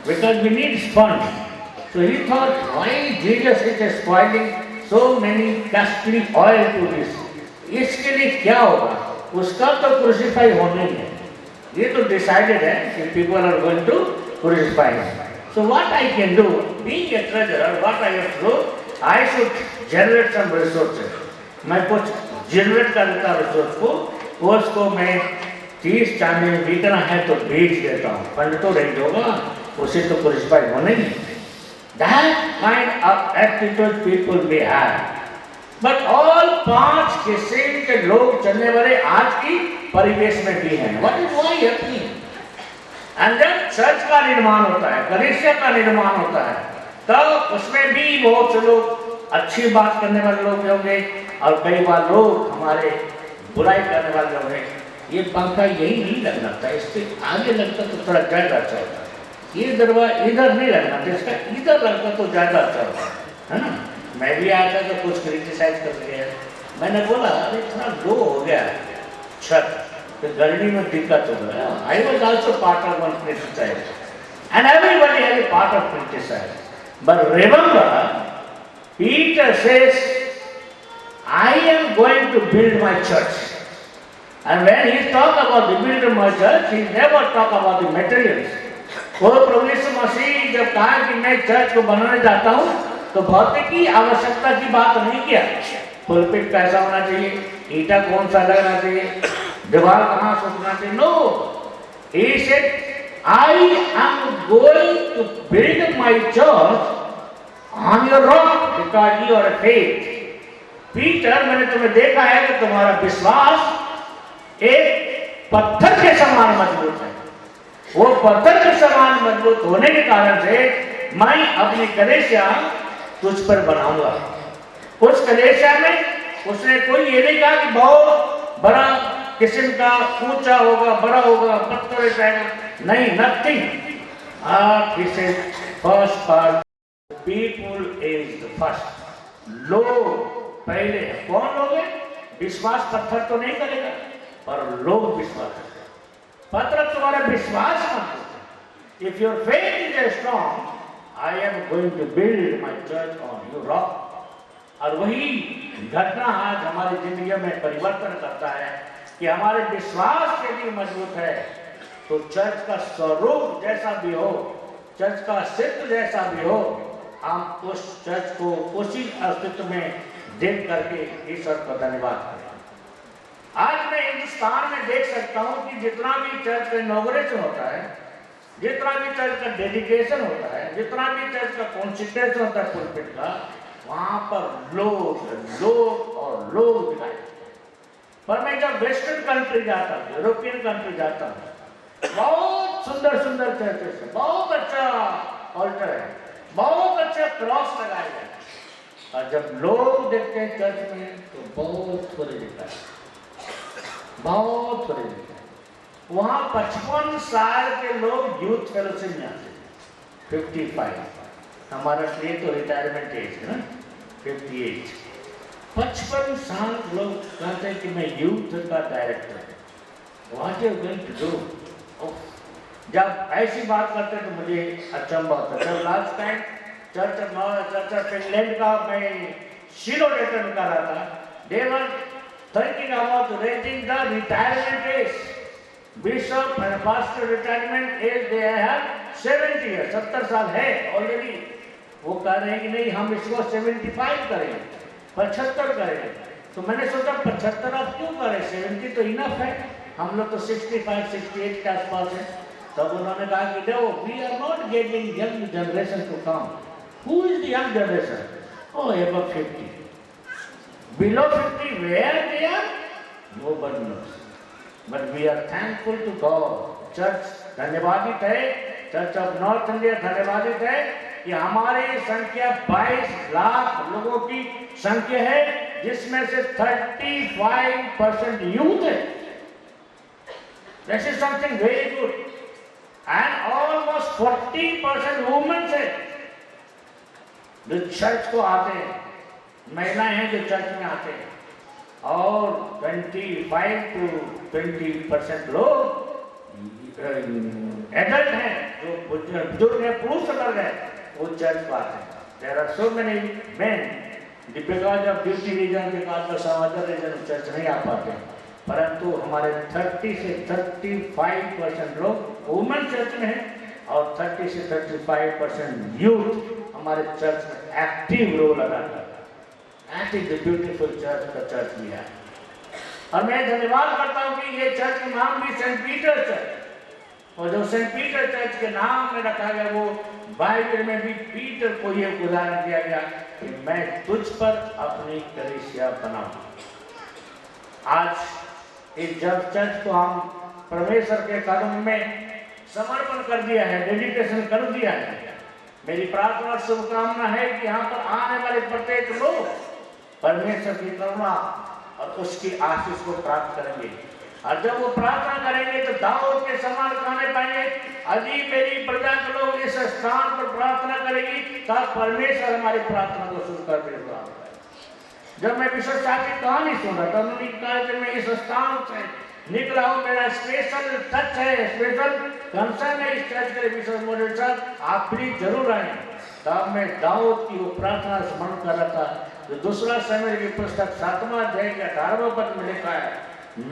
because we need fund. So he thought why Jesus is spoiling so many costly oil to this, इसके लिए क्या होगा, उसका तो क्रूसिफाई होना ही है। ये तो डिसाइडेड है कि people are going to crucify him. So what I can do being a treasurer, what I have to do, I should generate some resources. मैं कुछ जनरेट कर देता रिसोर्स को, उसको मैं 30 चांदी में बिकना है तो बेच देता हूँ, फंड तो रेंज होगा, उसे तो क्रूसिफाई होने नहीं। That kind of attitude people may have. But all 5 किस्म के लोग चलने वाले आज की परिवेश में भी हैं। What is why happening? And जब चर्च का निर्माण होता है, कलीसिया का निर्माण होता है, तब उसमें भी बहुत से लोग अच्छी बात करने वाले लोग होंगे और कई बार लोग हमारे बुराई करने वाले होंगे। ये पंखा यही नहीं लगना था, इससे आगे लगता तो थोड़ा ज्यादा अच्छा होता। ये दरवाजा इधर नहीं लगना था, इसका इधर लगता तो ज़्यादा अच्छा होता है ना। मैं भी आया था तो कुछ क्रिटिसाइज कर दिया, मैंने बोला अरे इतना लो हो गया छत, तो गर्मी में दिक्कत हो गया। I was also part of one criticise and everybody has a part of criticise, but remember Peter says, I am going to build my church. And when he talk about the build of my church, he never talk about the materials. वो प्रभु यीशु मसीह जब कहा कि मैं church को बनाने जाता हूँ तो भौतिक की आवश्यकता की बात नहीं किया। पुलपिट कैसा होना चाहिए, ईटा कौन सा लगना चाहिए, दीवार कहाँ सोचना चाहिए, no. He said, I am going to build my church on your rock because you are a faith. Peter, मैंने तुम्हें देखा है कि तुम्हारा विश्वास एक पत्थर के समान मजबूत है। वो पत्थर के समान मजबूत होने के कारण से मैं अपनी कलीसिया तुझ पर बनाऊंगा। उस कलीसिया में उसने कोई ये नहीं कहा कि बहुत बड़ा किस्म का ऊंचा होगा, बड़ा होगा, पत्थर जाएगा, नहीं, नथिंग। आप इसे first part people is the first, लोग पहले है। कौन लोग है? विश्वास पत्थर तो नहीं करेगा पर लोग विश्वास करेगा। पत्थर तुम्हारा विश्वास मत। If your faith is a strong, I am going to build my church on your rock. और वही घटना आज हमारी जिंदगी में परिवर्तन करता है कि हमारे विश्वास यदि मजबूत है तो चर्च का स्वरूप जैसा भी हो, चर्च का अस्तित्व जैसा भी हो, हम उस चर्च को उसी अस्तित्व में देख करके ईश्वर का धन्यवाद करें। आज मैं हिंदुस्तान में देख सकता हूं कि जितना भी चर्च का इनॉग्रेशन होता है, जितना भी चर्च का डेडिकेशन होता है, जितना भी चर्च का कॉन्सेंट्रेशन होता है पुलपिट का, वहां पर लोग और लोग दिखाई देते हैं। पर मैं जब वेस्टर्न कंट्री जाता हूँ, यूरोपियन कंट्री जाता हूँ, बहुत सुंदर सुंदर चर्चेस है, बहुत अच्छा ऑल्टर है, बहुत अच्छा क्रॉस लगाया गया, और जब लोग देखते हैं चर्च में तो बहुत थोड़े दिखता है, बहुत थोड़े दिखता है। वहाँ 55 साल के लोग यूथ फेलोशिप में आते हैं, 55, हमारा लिए तो रिटायरमेंट एज है ना, 58। 55 साल लोग कहते हैं कि मैं यूथ का डायरेक्टर हूँ। What you going to do? जब ऐसी बात करते तो मुझे अचंभा होता। जब last time church of England का मैं सिनोड अटेंड कर रहा था, they were thinking about raising the retirement age, bishop and pastor retirement age they have 70 year, 70 साल है ऑलरेडी। वो कह रहे हैं कि नहीं हम इसको 75 करेंगे, 75 करेंगे। तो मैंने सोचा 75 आप क्यों करें, 70 तो इनफ है, हम लोग तो 65 68 के आसपास है। तब उन्होंने कहा कि देखो, we are not getting young generation to come. Who is the young generation? Oh, above 50. Below 50, where they are? Nobody knows. But we are thankful to God. Church धन्यवादित है, चर्च ऑफ नॉर्थ इंडिया धन्यवादित है कि हमारी संख्या 22 लाख लोगों की संख्या है, जिसमें से 35% यूथ है। This is something very good. And almost 40% women है जो चर्च को आते हैं, महिलाएं हैं जो चर्च में आते हैं, और 25 to 20% लोग एडल्ट हैं, जो बुजुर्ग हैं, पुरुष वर्ग है, वो चर्च को आते हैं। There are so many men, because of duty reason, because of some other reason, church नहीं आ पाते, परंतु हमारे 30 से 35% लोग वुमेन चर्च में हैं और 30 से 35% यूथ हमारे चर्च में एक्टिव रोल अदा करता है। That is the beautiful church, the church we have. और मैं धन्यवाद करता हूँ कि ये चर्च का नाम भी सेंट पीटर चर्च, और जो सेंट पीटर चर्च के नाम में रखा गया, वो बाइबल में भी पीटर को ये उदाहरण दिया गया कि मैं तुझ पर अपनी कलीसिया बनाऊंगा। आज इस जब चर्च को हम परमेश्वर के कदम में समर्पण कर दिया है, डेडिकेशन कर दिया है, मेरी प्रार्थना और शुभकामना है कि यहाँ पर आने वाले प्रत्येक लोग परमेश्वर की करुणा और उसकी आशीष को प्राप्त करेंगे। और जब वो प्रार्थना करेंगे तो दाऊद के समान खाने पाएंगे। यदि मेरी प्रजा के लोग इस स्थान पर प्रार्थना करेगी तब परमेश्वर हमारी प्रार्थना को सुनकर देगा। जब मैं विश्वसा की कहानी सुन रहा था, उन्होंने कहा कि मैं इस स्थान से निकला हूँ, मेरा स्पेशल टच है, स्पेशल कंसर्न है इस चर्च के विश्व मॉडल सर, आप प्लीज जरूर आए। तब मैं दाऊद की वो प्रार्थना स्मरण कर रहा था जो दूसरा समय की पुस्तक 7वां अध्याय के 18वां पद में लिखा है,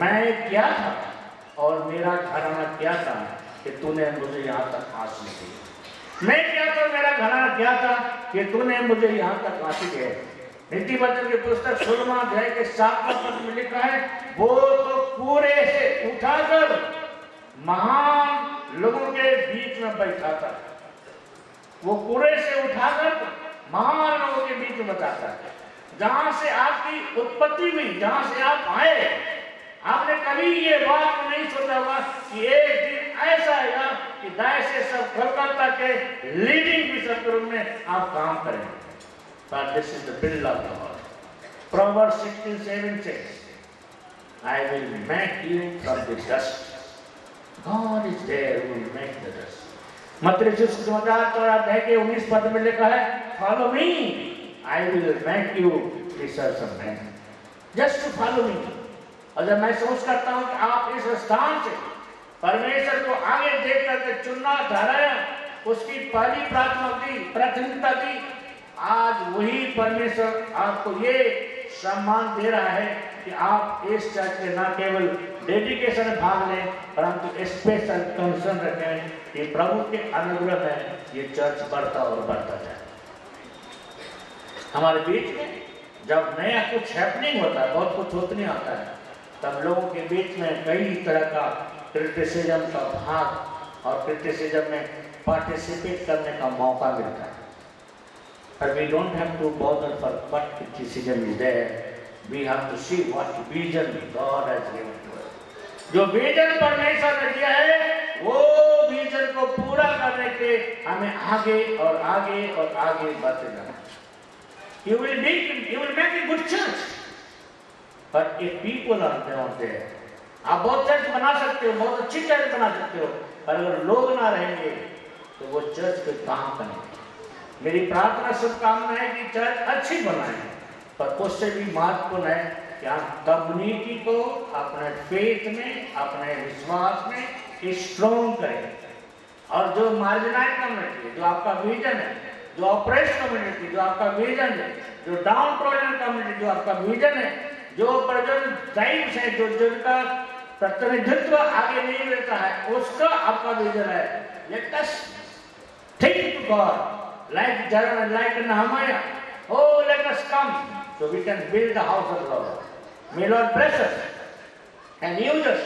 मैं क्या था और मेरा घराना क्या था कि तूने मुझे यहाँ तक हासिल की। मैं क्या था, मेरा घराना क्या था कि तूने मुझे यहाँ तक हासिल किया। नीति वचन की पुस्तक 16वां अध्याय के 7वां पद में लिखा है, वो तो पूरे से उठाकर महान लोगों के बीच में बैठा था। वो पूरे से उठाकर महान लोगों के बीच में बताता है। जहां से आपकी उत्पत्ति हुई, जहां से आप आए, आपने कभी ये बात नहीं सोचा होगा कि एक दिन ऐसा आएगा कि दाएं से सब कोलकाता के लीडिंग बिशप के रूप में आप काम करेंगे। But this is the will of God. Proverbs 16:7 says, I will make you from the dust. God is there who will make the dust. मत्ती सुसमाचार 4 अध्याय के 19 पद में लिखा है, Follow me, I will make you fishers of men. Just to follow me. और जब मैं सोच करता हूँ कि आप इस स्थान से परमेश्वर को आगे देख करके चुनना ठहराया, उसकी पहली प्राथमिकता दी, आज वही परमेश्वर आपको ये सम्मान दे रहा है कि आप इस चर्च के न केवल डेडिकेशन में भाग लें परंतु स्पेशल कंसर्न रखें कि प्रभु के अनुग्रह में ये चर्च बढ़ता और बढ़ता जाए। हमारे बीच में जब नया कुछ हैपनिंग होता है, बहुत कुछ होता आता है, तब लोगों के बीच में कई तरह का क्रिटिसिज्म का भाग और क्रिटिसिज्म में पार्टिसिपेट करने का मौका मिलता है। But we don't have to bother for what criticism is there. We have to see what vision God has given to us. जो विजन परमेश्वर ने दिया है, वो विजन को पूरा करने के हमें आगे और आगे और आगे बढ़ते जाना। You will make a good church, but if people are not there, आप बहुत चर्च बना सकते हो, बहुत अच्छी चर्च बना सकते हो, पर अगर लोग ना रहेंगे तो वो चर्च पे काम करेंगे। मेरी प्रार्थना शुभकामना है कि चर्च अच्छी बनाए, पर उससे भी महत्वपूर्ण है कि आप कम्युनिटी को अपने फेथ में, अपने विश्वास में स्ट्रॉन्ग करें। और जो मार्जिनाइज कम्युनिटी है, जो आपका विजन है, जो ऑपरेशन कम्युनिटी जो आपका विजन है, जो डाउन ट्रोडन कम्युनिटी जो आपका विजन है, जो प्रजन टाइप्स है, जो जिनका प्रतिनिधित्व आगे नहीं मिलता है, उसका आपका विजन है। Let us think to God like Nehemiah. Oh, let us come so we can build the house of the Lord. May Lord bless us and use us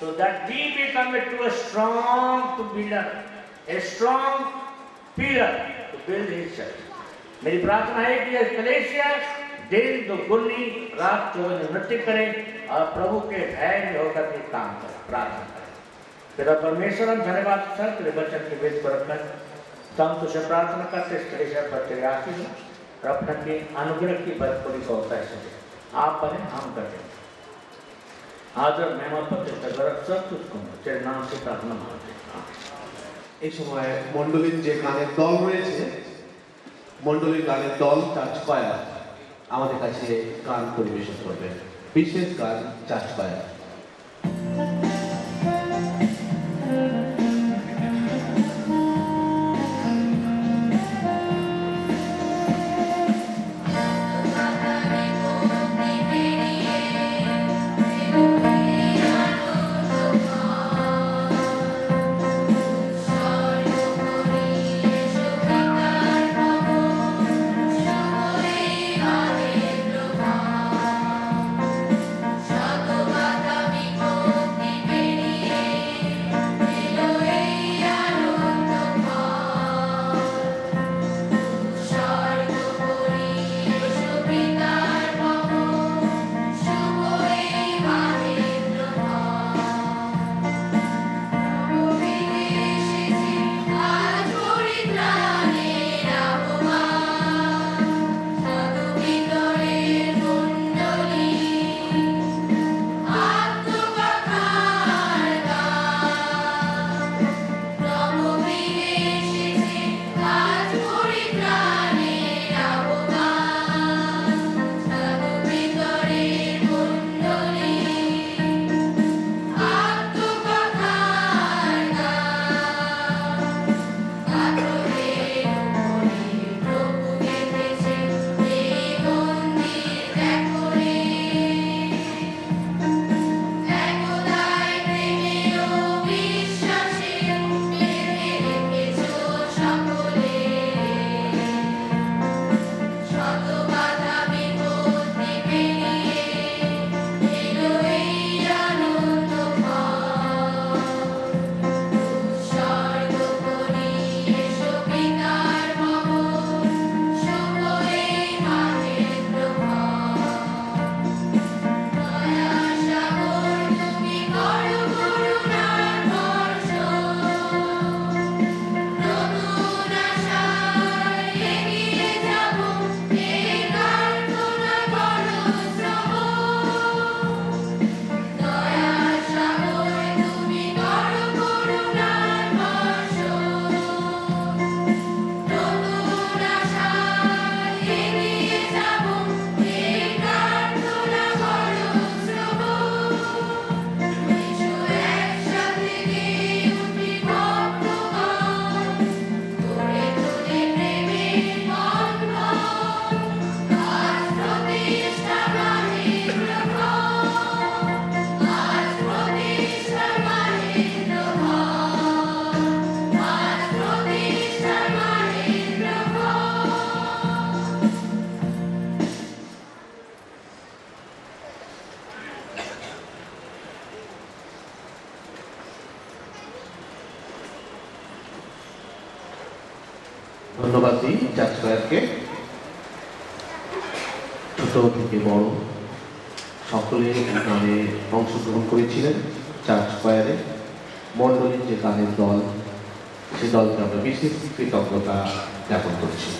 so that we become a strong builder, a strong pillar to build His church. मेरी प्रार्थना है कि कलेसिया दिन दोगुनी रात 24 नृत्य करें और प्रभु के भय में होकर के काम करें, प्रार्थना करें। पिता परमेश्वर, हम धन्यवाद सर तेरे वचन के बीच पर रखकर हम तुझे प्रार्थना करते इस कलेसिया पर तेरे आशीष और अपने के अनुग्रह की भरपूरी को होता है। आप बने, हम करें। आदर महिमा प्रतिष्ठा सब तुझको तेरे नाम से प्रार्थना मांगते हैं। এই সময় মণ্ডলীর যে গানের দল রয়েছে, মণ্ডলীর গানের দল চার্চ কয়ার আমাদের কাছে গান পরিবেশন করবে, বিশেষ গান চার্চ কয়ার। Shadowata ধন্যবাদ দিই চার্চ স্কয়ারকে। ছোট থেকে বড় সকলে গানে অংশগ্রহণ করেছিলেন। চার্চ স্কয়ারে মন্ডলীর যে গানের দল, সে দলকে আমরা বিশেষ কৃতজ্ঞতা জ্ঞাপন করছি।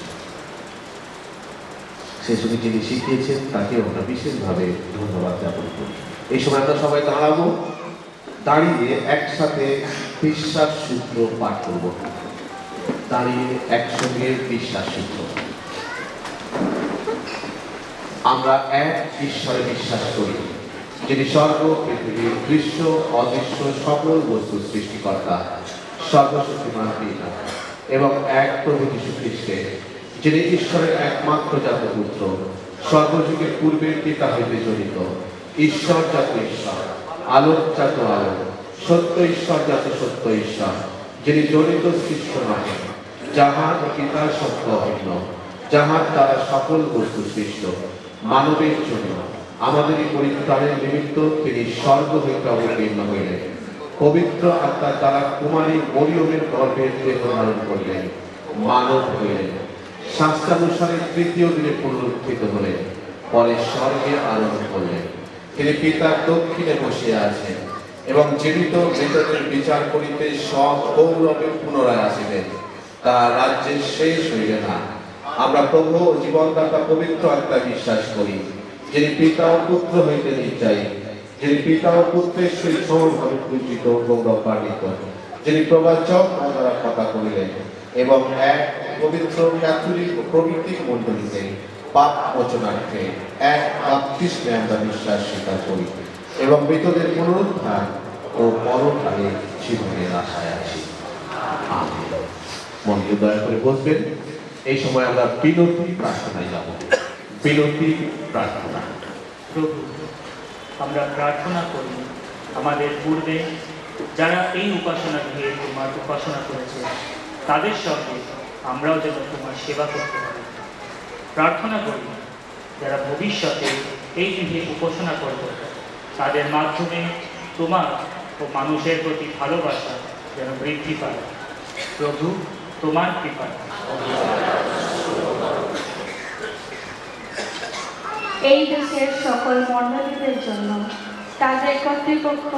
সেই সঙ্গে যিনি শিখিয়েছেন তাকেও আমরা বিশেষভাবে ধন্যবাদ জ্ঞাপন করি। এই সময় আমরা সবাই দাঁড়াবো, দাঁড়িয়ে একসাথে বিশ্বাস সূত্র পাঠ করব। দাঁড়িয়ে একসঙ্গে বিশ্বাস সূত্র। আমরা এক ঈশ্বরে বিশ্বাস করি, যিনি স্বর্গ পৃথিবীর দৃশ্য অদৃশ্য সকল বস্তু সৃষ্টিকর্তা, সর্বশক্তিমান পিতা, এবং এক প্রভু যীশু খ্রিস্টে, যিনি ঈশ্বরের একমাত্র জাত পুত্র, সর্বযুগের পূর্বের পিতা হইতে জড়িত, ঈশ্বর জাত ঈশ্বর, আলোক জাত আলোক, সত্য ঈশ্বর জাত সত্য ঈশ্বর, যিনি জড়িত সৃষ্ট নহে, যাহার পিতার সত্য অভিন্ন, যাহার দ্বারা সকল বস্তু সৃষ্ট, মানবের জন্য আমাদেরই পরিত্রাণের নিমিত্ত তিনি স্বর্গ হইতে অবতীর্ণ হইলেন, পবিত্র আত্মার দ্বারা কুমারী মরিয়মের গর্ভে দেহ ধারণ করলেন, মানব হইলেন, শাস্ত্রানুসারে তৃতীয় দিনে পুনরুত্থিত হলেন, পরে স্বর্গে আরোহণ করলেন। তিনি পিতার দক্ষিণে বসিয়া আছেন এবং জীবিত মৃতদের বিচার করিতে সব গৌরবে পুনরায় আসিবেন। তার রাজ্যের শেষ হইবে না। আমরা প্রভু ও জীবনদাতা পবিত্র আত্মা বিশ্বাস করি, যিনি পিতা ও পুত্র হইতে নির্যায়ী, যিনি পিতা ও পুত্রের সহিত সমভাবে পূজিত গৌরবান্বিত, যিনি প্রবাচক দ্বারা কথা করিলেন এবং এক পবিত্র ক্যাথলিক ও প্রভৃতিক মণ্ডলীতে পাপ মোচনার্থে এক বাপ্তিস্মে আমরা বিশ্বাস স্বীকার করি এবং মৃতদের পুনরুত্থান ও পরকালে জীবনের আশায় আছি। আমেন। মন্দির দয়া করে বসবেন। এই সময় আমরা বিনতি প্রার্থনায় যাব। বিনতি প্রার্থনা। প্রভু, আমরা প্রার্থনা করি আমাদের পূর্বে যারা এই উপাসনা গৃহে তোমার উপাসনা করেছে তাদের সঙ্গে আমরাও যেন তোমার সেবা করতে পারি। প্রার্থনা করি যারা ভবিষ্যতে এই গৃহে উপাসনা করবে তাদের মাধ্যমে তোমার ও মানুষের প্রতি ভালোবাসা যেন বৃদ্ধি পায়। প্রভু, তোমার কৃপা। এই দেশের সকল মণ্ডলীদের জন্য, তাদের কর্তৃপক্ষ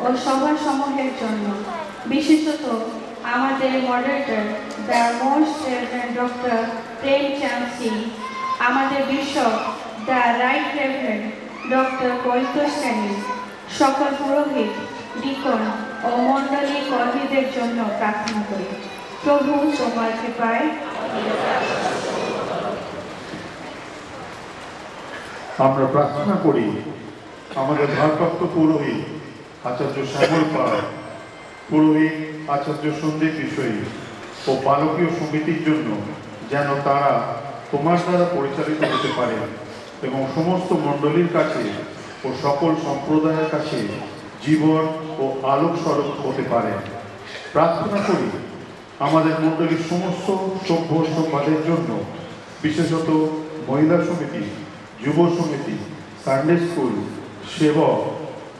ও সভাসমূহের জন্য, বিশেষত আমাদের moderator the most reverend doctor Premchand Singh, আমাদের bishop the right reverend doctor কৈতোষ সেনী, সকল পুরোহিত, ডিকন ও মণ্ডলী কর্মীদের জন্য প্রার্থনা করি। প্রভু, তোমার কৃপায়। আমরা প্রার্থনা করি আমাদের ভারপ্রাপ্ত পুরোহিত আচার্য শ্যামল পাল, পুরোহিত আচার্য সন্দীপ বিষয়ী ও পালকীয় সমিতির জন্য, যেন তারা তোমার দ্বারা পরিচালিত হতে পারে এবং সমস্ত মণ্ডলীর কাছে ও সকল সম্প্রদায়ের কাছে জীবন ও আলোক স্বরূপ হতে পারে। প্রার্থনা করি আমাদের মণ্ডলীর সমস্ত সভ্য সম্পাদের জন্য, বিশেষত মহিলা সমিতি, যুব সমিতি, সানডে স্কুল, সেবক,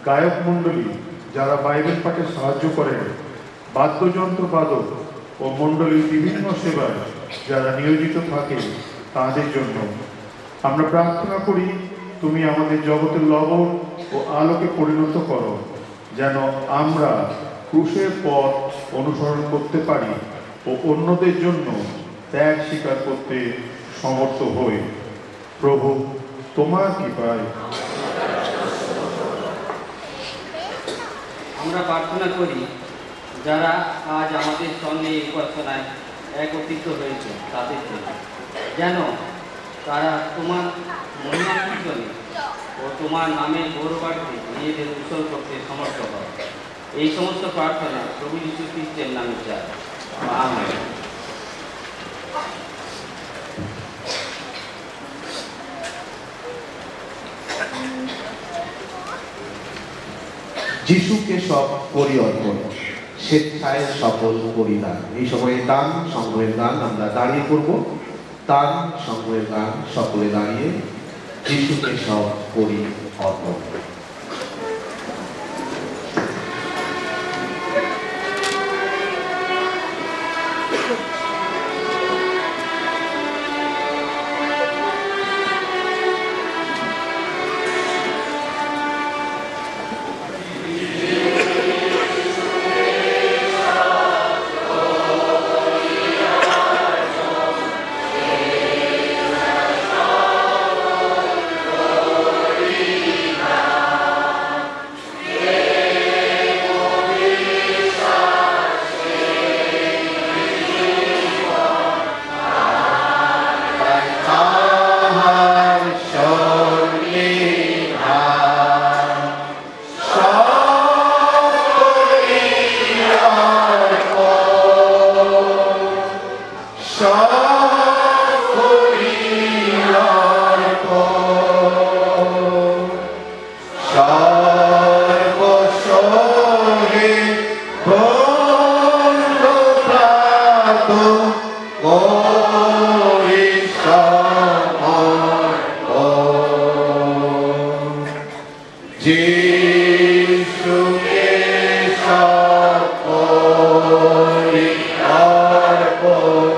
গায়ক মণ্ডলী যারা বাইবেল পাঠে সাহায্য করেন, বাদ্যযন্ত্র বাদক ও মণ্ডলীর বিভিন্ন সেবায় যারা নিয়োজিত থাকে তাদের জন্য। আমরা প্রার্থনা করি তুমি আমাদের জগতের লবণ ও আলোকে পরিণত করো, যেন আমরা ক্রুশের পথ অনুসরণ করতে পারি ও অন্যদের জন্য ত্যাগ স্বীকার করতে সমর্থ হই। প্রভু, তোমার কৃপায়। আমরা প্রার্থনা করি যারা আজ আমাদের সঙ্গে এই উপাসনায় একত্রিত হয়েছে তাদের জন্য, যেন তারা তোমার মহিমা কীর্তনে ও তোমার নামের গৌরবার্থে নিজেদের উৎসর্গ করতে সমর্থ হয়। এই সমস্ত প্রার্থনা প্রভু যীশু খ্রিস্টের নামে চাই। আমেন। যিশুকে সব করি অর্পণ, স্বেচ্ছায় সকল পরিদান। এই সময়ে দান সংগ্রহের গান আমরা দাঁড়িয়ে করব। দান সংগ্রহের গান সকলে দাঁড়িয়ে যিশুকে সব করি অর্পণ। যিশুকে সকলি অর্পণ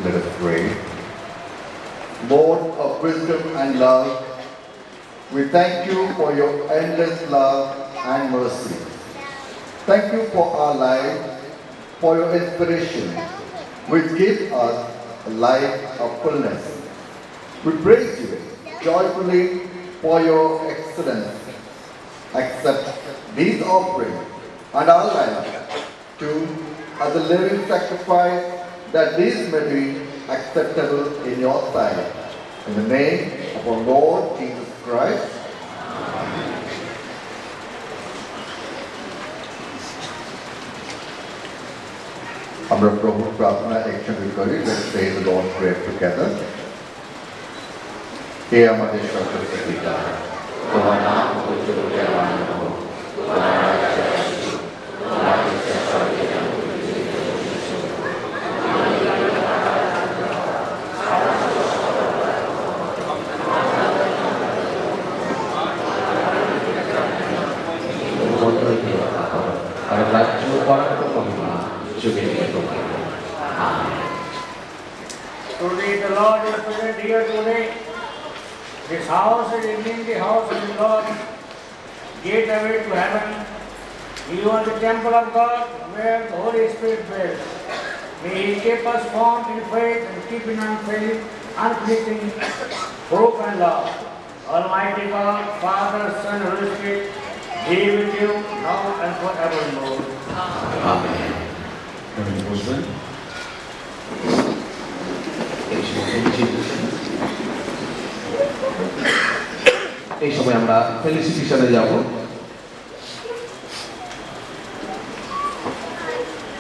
Let us pray. Lord of wisdom and love, we thank you for your endless love and mercy. Thank you for our life, for your inspiration, which gives us a life of fullness. We praise you joyfully for your excellence. Accept these offerings and our life too as a living sacrifice, that these may be acceptable in your sight. In the name of our Lord Jesus Christ. আমরা প্রভুর প্রার্থনা একসঙ্গে করি। Let's say the Lord's Prayer together. হে আমাদের সকলের পিতা, তোমার নাম পবিত্র করে আনন্দ হোক, তোমার রাজ্য আসুক, তোমার ইচ্ছা স্বর্গে যেমন পৃথিবীতে হচ্ছে। আর রাজ্য পরাক্ত মহিমা যুগে যুগে তোমার। Amen. Today the Lord is present here today. This house is indeed the house of the Lord, gateway to heaven. You are the temple of God where the Holy Spirit dwells. May He keep us formed in faith and keep in faith, unfleeting hope and love. Almighty God, Father, Son, and Holy Spirit, be with you now and forevermore. Amen. বসবেন। এই সময় আমরা ফেলিসিটেশনে যাব।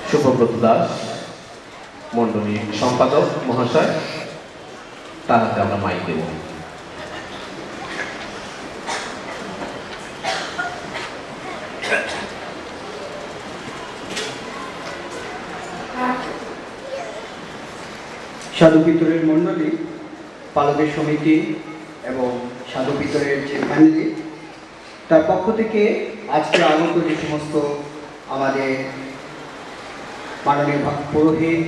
শুভব্রত দাস মণ্ডলীর সম্পাদক মহাশয়, তার হাতে আমরা মাইক দেব। সাধু পিতরের মণ্ডলী, পালকের সমিতি এবং সাধু পিতরের যে ফ্যামিলি, তার পক্ষ থেকে আজকে আগত যে সমস্ত আমাদের মাননীয় পুরোহিত,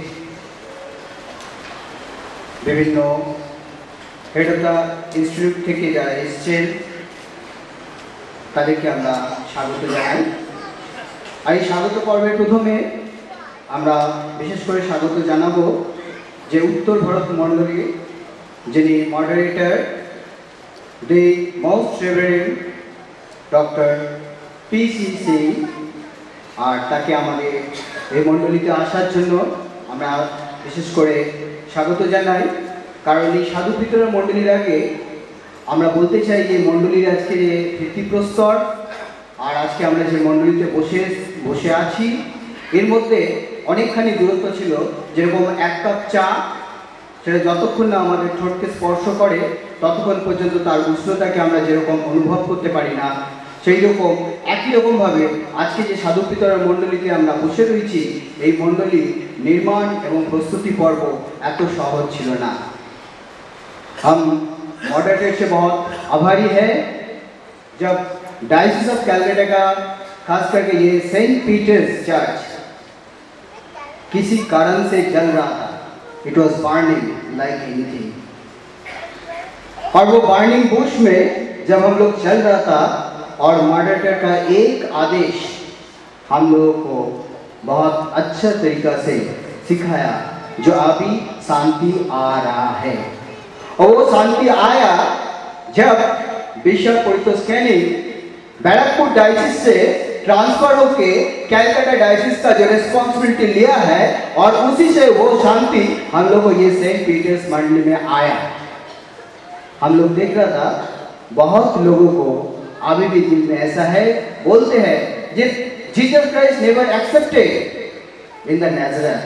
বিভিন্ন হেড অফ দ্য ইনস্টিটিউট থেকে যারা এসছেন, তাদেরকে আমরা স্বাগত জানাই। আর এই স্বাগত পর্বের প্রথমে আমরা বিশেষ করে স্বাগত জানাবো যে উত্তর ভারত মণ্ডলী, যিনি moderator, the most reverend doctor P.C. Singh, আর তাকে আমাদের এই মণ্ডলীতে আসার জন্য আমরা বিশেষ করে স্বাগত জানাই। কারণ এই সাধু পিতরের মণ্ডলীর আগে আমরা বলতে চাই যে মণ্ডলীর আজকে যে ভিত্তিপ্রস্তর আর আজকে আমরা যে মণ্ডলীতে বসে আছি, এর মধ্যে অনেকখানি দূরত্ব ছিল। যেরকম এক কাপ চা, সেটা যতক্ষণ না আমাদের ঠোঁটকে স্পর্শ করে ততক্ষণ পর্যন্ত তার উষ্ণতাকে আমরা যেরকম অনুভব করতে পারি না, সেই রকম একই রকমভাবে আজকে যে সাধু পিতরের মণ্ডলীতে আমরা বসে রয়েছি, এই মণ্ডলী নির্মাণ এবং প্রস্তুতি পর্ব এত সহজ ছিল না। हम मॉडरेटर से बहुत आभारी है। जब डायसिस ऑफ कैलकाटा का खास करके ये सेंट पीटर्स चर्च किसी कारण से जल रहा था, it was burning like anything, और वो बर्निंग बुश में जब हम लोग चल रहा था और मॉडरेटर का एक आदेश हम लोगों को बहुत अच्छा तरीका से सिखाया, जो अभी शांति आ रहा है। और वो शांति आया जब बिशप पोरितोस कैनिंग बैरकपुर डायसिस से ट्रांसफर होके कैलकाटा डायसिस का जो रिस्पॉन्सिबिलिटी लिया है, और उसी से वो शांति हम लोग को ये सेंट पीटर्स मंडली में आया। हम लोग देख रहा था बहुत लोगों को अभी भी दिल में ऐसा है, बोलते हैं Jesus Christ never accepted in the Nazareth,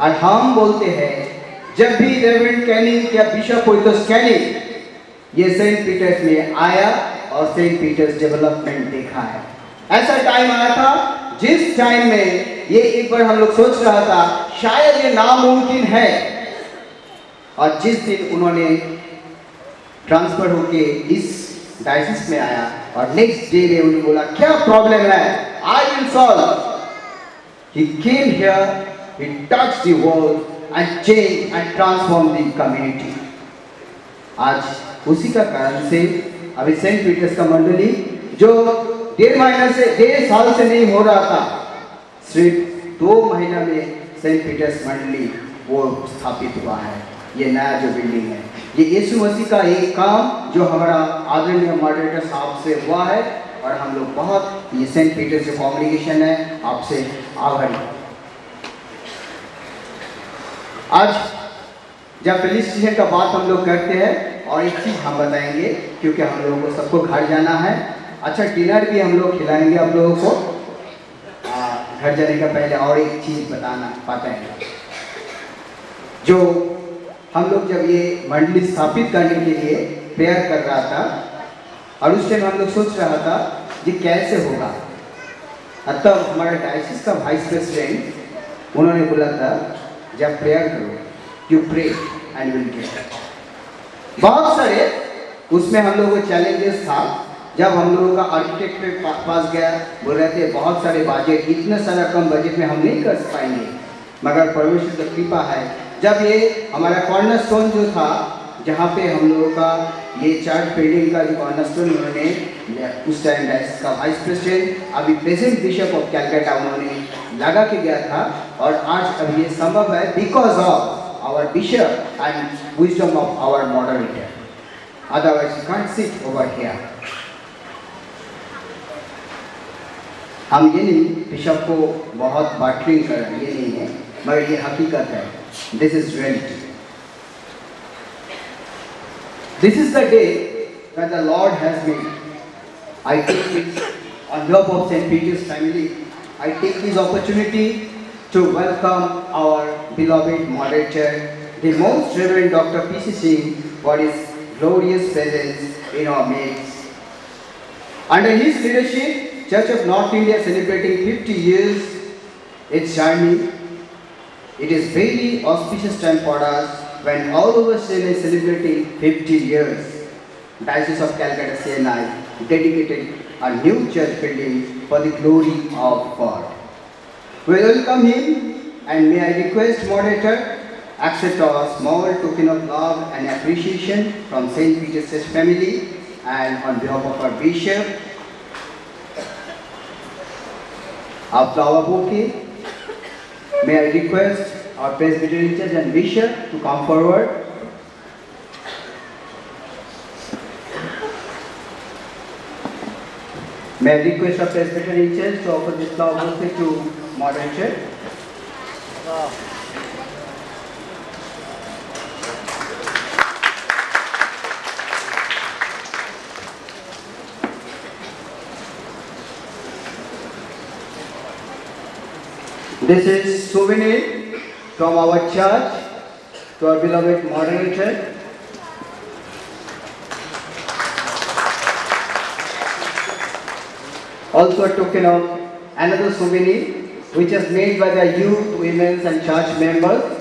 और हम बोलते हैं जब भी रेवरेंड कैनिंग या बिशप पोरितोस कैनिंग ये सेंट पीटर्स में आया और सेंट पीटर्स डेवलपमेंट देखा है। ऐसा टाइम आया था जिस टाइम में ये एक बार हम लोग सोच रहा था शायद ये नामुमकिन है, और जिस दिन उन्होंने ट्रांसफर होके इस डायसिस में आया और नेक्स्ट डे में उन्होंने बोला क्या प्रॉब्लम है, I will solve. He came here, he touched the world and change and transform the community। आज उसी का कारण से अभी सेंट पीटर्स का मंडली जो 1.5 साल से नहीं हो रहा था, सिर्फ 2 महीना में सेंट पीटर्स मंडली वो स्थापित हुआ है। ये नया जो बिल्डिंग है, ये यीशु मसीह का एक काम जो हमारा आदरणीय मॉडरेटर साहब से हुआ है, और हम लोग बहुत ये सेंट पीटर्स जो कॉम्युनिकेशन है आपसे आभारी। आज जब फेलिसिटेशन का बात हम लोग करते हैं, और एक चीज़ हम बताएंगे क्योंकि हम लोगों को सबको घर जाना है, अच्छा डिनर भी हम लोग खिलाएंगे आप लोगों को घर जाने का पहले। और एक चीज़ बताना पाते हैं, जो हम लोग जब ये मंडली स्थापित करने के लिए प्रेयर कर रहा था और उस टाइम हम लोग सोच रहा था कि कैसे होगा। तब हमारे डायसिस का वाइस प्रेसिडेंट उन्होंने बोला था जब प्रेयर करो, you pray and will get. बहुत सारे उसमें हम लोगों को चैलेंजेस था। जब हम लोगों का आर्किटेक्ट के पास गया, बोल रहे थे बहुत सारे बजट, इतना सारा कम बजट में हम नहीं कर पाएंगे, मगर परमेश्वर की कृपा है। जब ये हमारा कॉर्नरस्टोन जो था, जहाँ पे हम लोगों का ये चर्च बिल्डिंग का जो कॉर्नरस्टोन उन्होंने उस टाइम डायसिस का वाइस प्रेसिडेंट, अभी प्रेजेंट बिशप ऑफ कैलकाटा उन्होंने लगा के गया था, और आज अभी ये संभव है because of our bishop and wisdom of our moderator. Otherwise you can't sit over here. हम ये नहीं बिशप को बहुत बाटरिंग कर रहे हैं, ये नहीं है, मगर ये हकीकत है। This is reality. This is the day that the Lord has made. I take it on behalf of St. Peter's family. I take this opportunity to welcome our beloved moderator, the Most Reverend Dr. P.C. Singh, for his glorious presence in our midst. Under his leadership, Church of North India celebrating 50 years its journey. It is very auspicious time for us when all over Chennai is celebrating 50 years. Diocese of Calcutta CNI dedicated a new church building for the glory of God. We welcome him, and may I request moderator accept our small token of love and appreciation from St. Peter's Church family, and on behalf of our bishop, our flower bouquet. May I request our Presbyterian Church and bishop to come forward. May I request our Presbyterian Church to offer this flower bouquet to moderator. This is souvenir from our church to our beloved moderator. Also a token of another souvenir which is made by the youth, women and church members.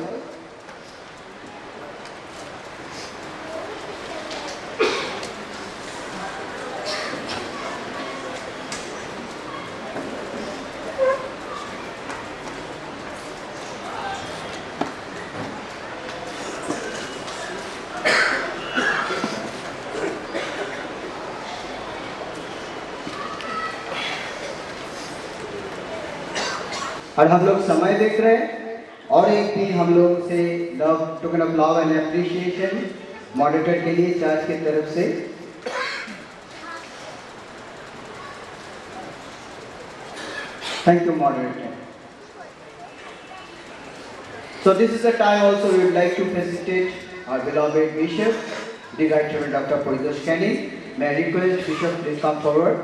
और हम लोग समय देख रहे हैं, और एक भी हम लोग से love token of love and appreciation moderator के लिए चर्च की तरफ से। Thank you moderator. So this is the time also we would like to felicitate our beloved Bishop, the Right Reverend Dr. Paridosh Kenny. May I request Bishop please come forward.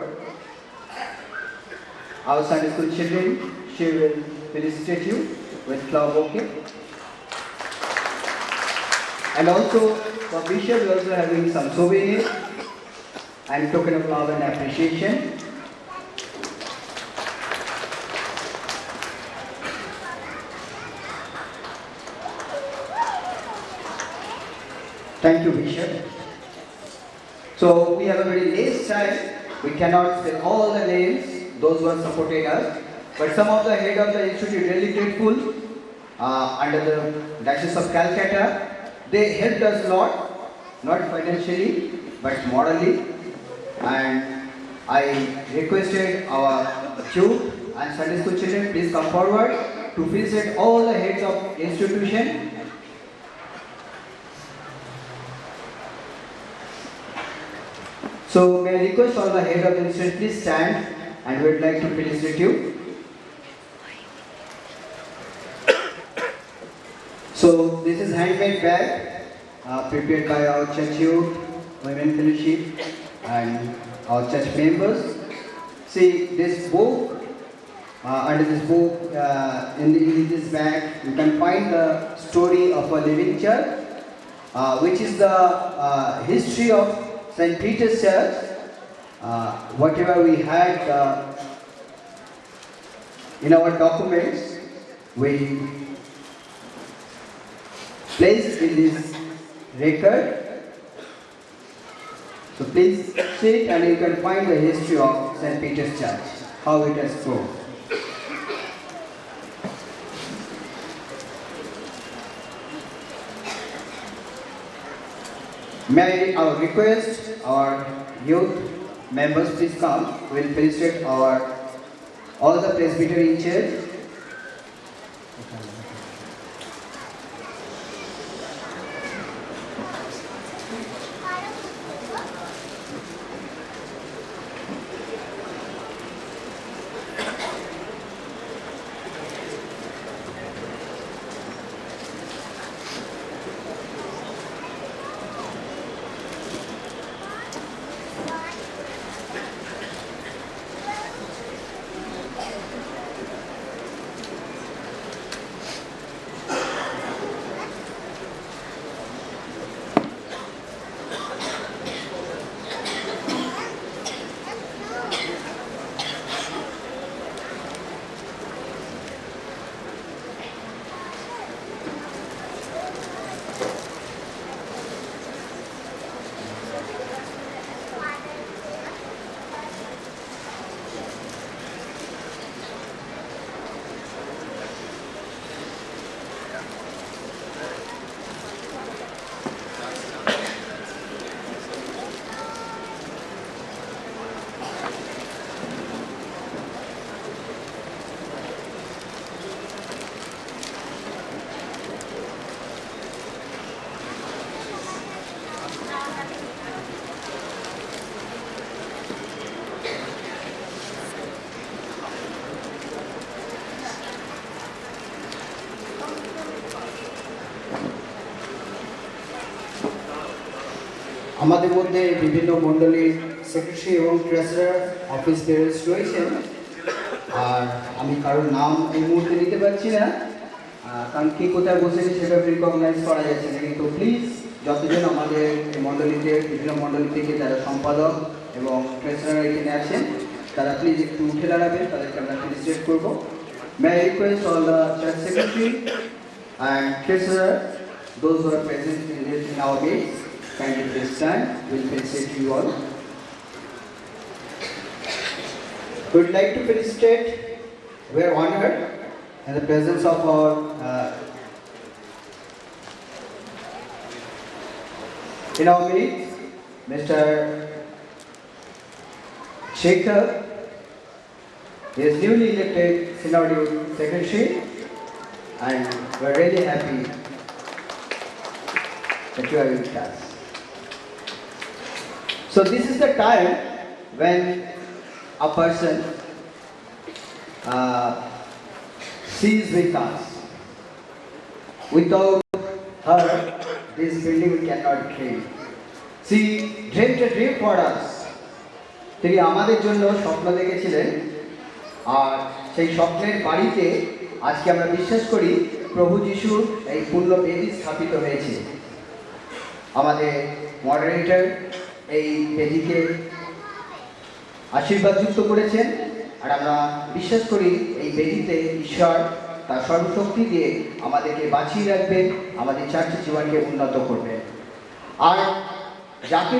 Our Sunday school children, she will felicitate you with flower bouquet. And also for Bishop, we are also having some souvenir and token of love and appreciation. Thank you, Bishop. So we have a very late time. We cannot say all the names, those who have supported us. But some of the head of the institute really grateful under the Diocese of Calcutta. They helped us a lot, not financially, but morally. And I requested our youth and Sunday school children, please come forward to visit all the heads of institution. So may I request all the head of the institution, please stand, and we would like to felicitate you. So this is handmade bag prepared by our church youth, women fellowship, and our church members. See this book. Under this book, in this bag, you can find the story of a living church. which is the history of St. Peter's Church. Whatever we had in our documents, we placed in this record. So please sit and you can find the history of St. Peter's Church, how it has grown. May I request our youth members please come. We will felicitate all the presbytery in church. আমাদের মধ্যে বিভিন্ন মণ্ডলীর secretary এবং treasurer office Beers রয়েছেন, আর আমি কারোর নাম এই মুহূর্তে নিতে পারছি না, কারণ কে কোথায় বসেছে সেটা রিকগনাইজ করা যাচ্ছে না। কিন্তু প্লিজ যতজন আমাদের মণ্ডলীতে বিভিন্ন মণ্ডলী থেকে যারা সম্পাদক এবং ট্রেজারার এখানে আছেন তারা প্লিজ একটু উঠে দাঁড়াবেন, তাদেরকে আমরা ফেলিসিটেট করবো। May I request all the church secretary and treasurer, those who are present in our gates, kindly please stand. We'll felicitate you all. We would like to felicitate, we are honored in the presence of our in our midst, Mr. Shekhar. He is newly elected Synodic Secretary, and we are really happy that you are with us. So this is the time when a person sees with us. Without her, this building cannot dream. She dreamt a dream for us. তিনি আমাদের জন্য স্বপ্ন দেখেছিলেন, আর সেই স্বপ্নের বাড়িতে আজকে আমরা বিশ্বাস করি প্রভু যিশুর এই পূর্ণ বেদি স্থাপিত হয়েছে। আমাদের মডারেটর এই বেদিকে আশীর্বাদযুক্ত করেছেন, আর আমরা বিশ্বাস করি এই বেদিতে ঈশ্বর তার সর্বশক্তি দিয়ে আমাদেরকে বাঁচিয়ে রাখবেন, আমাদের চার্চের জীবনকে উন্নত করবেন। আর যাকে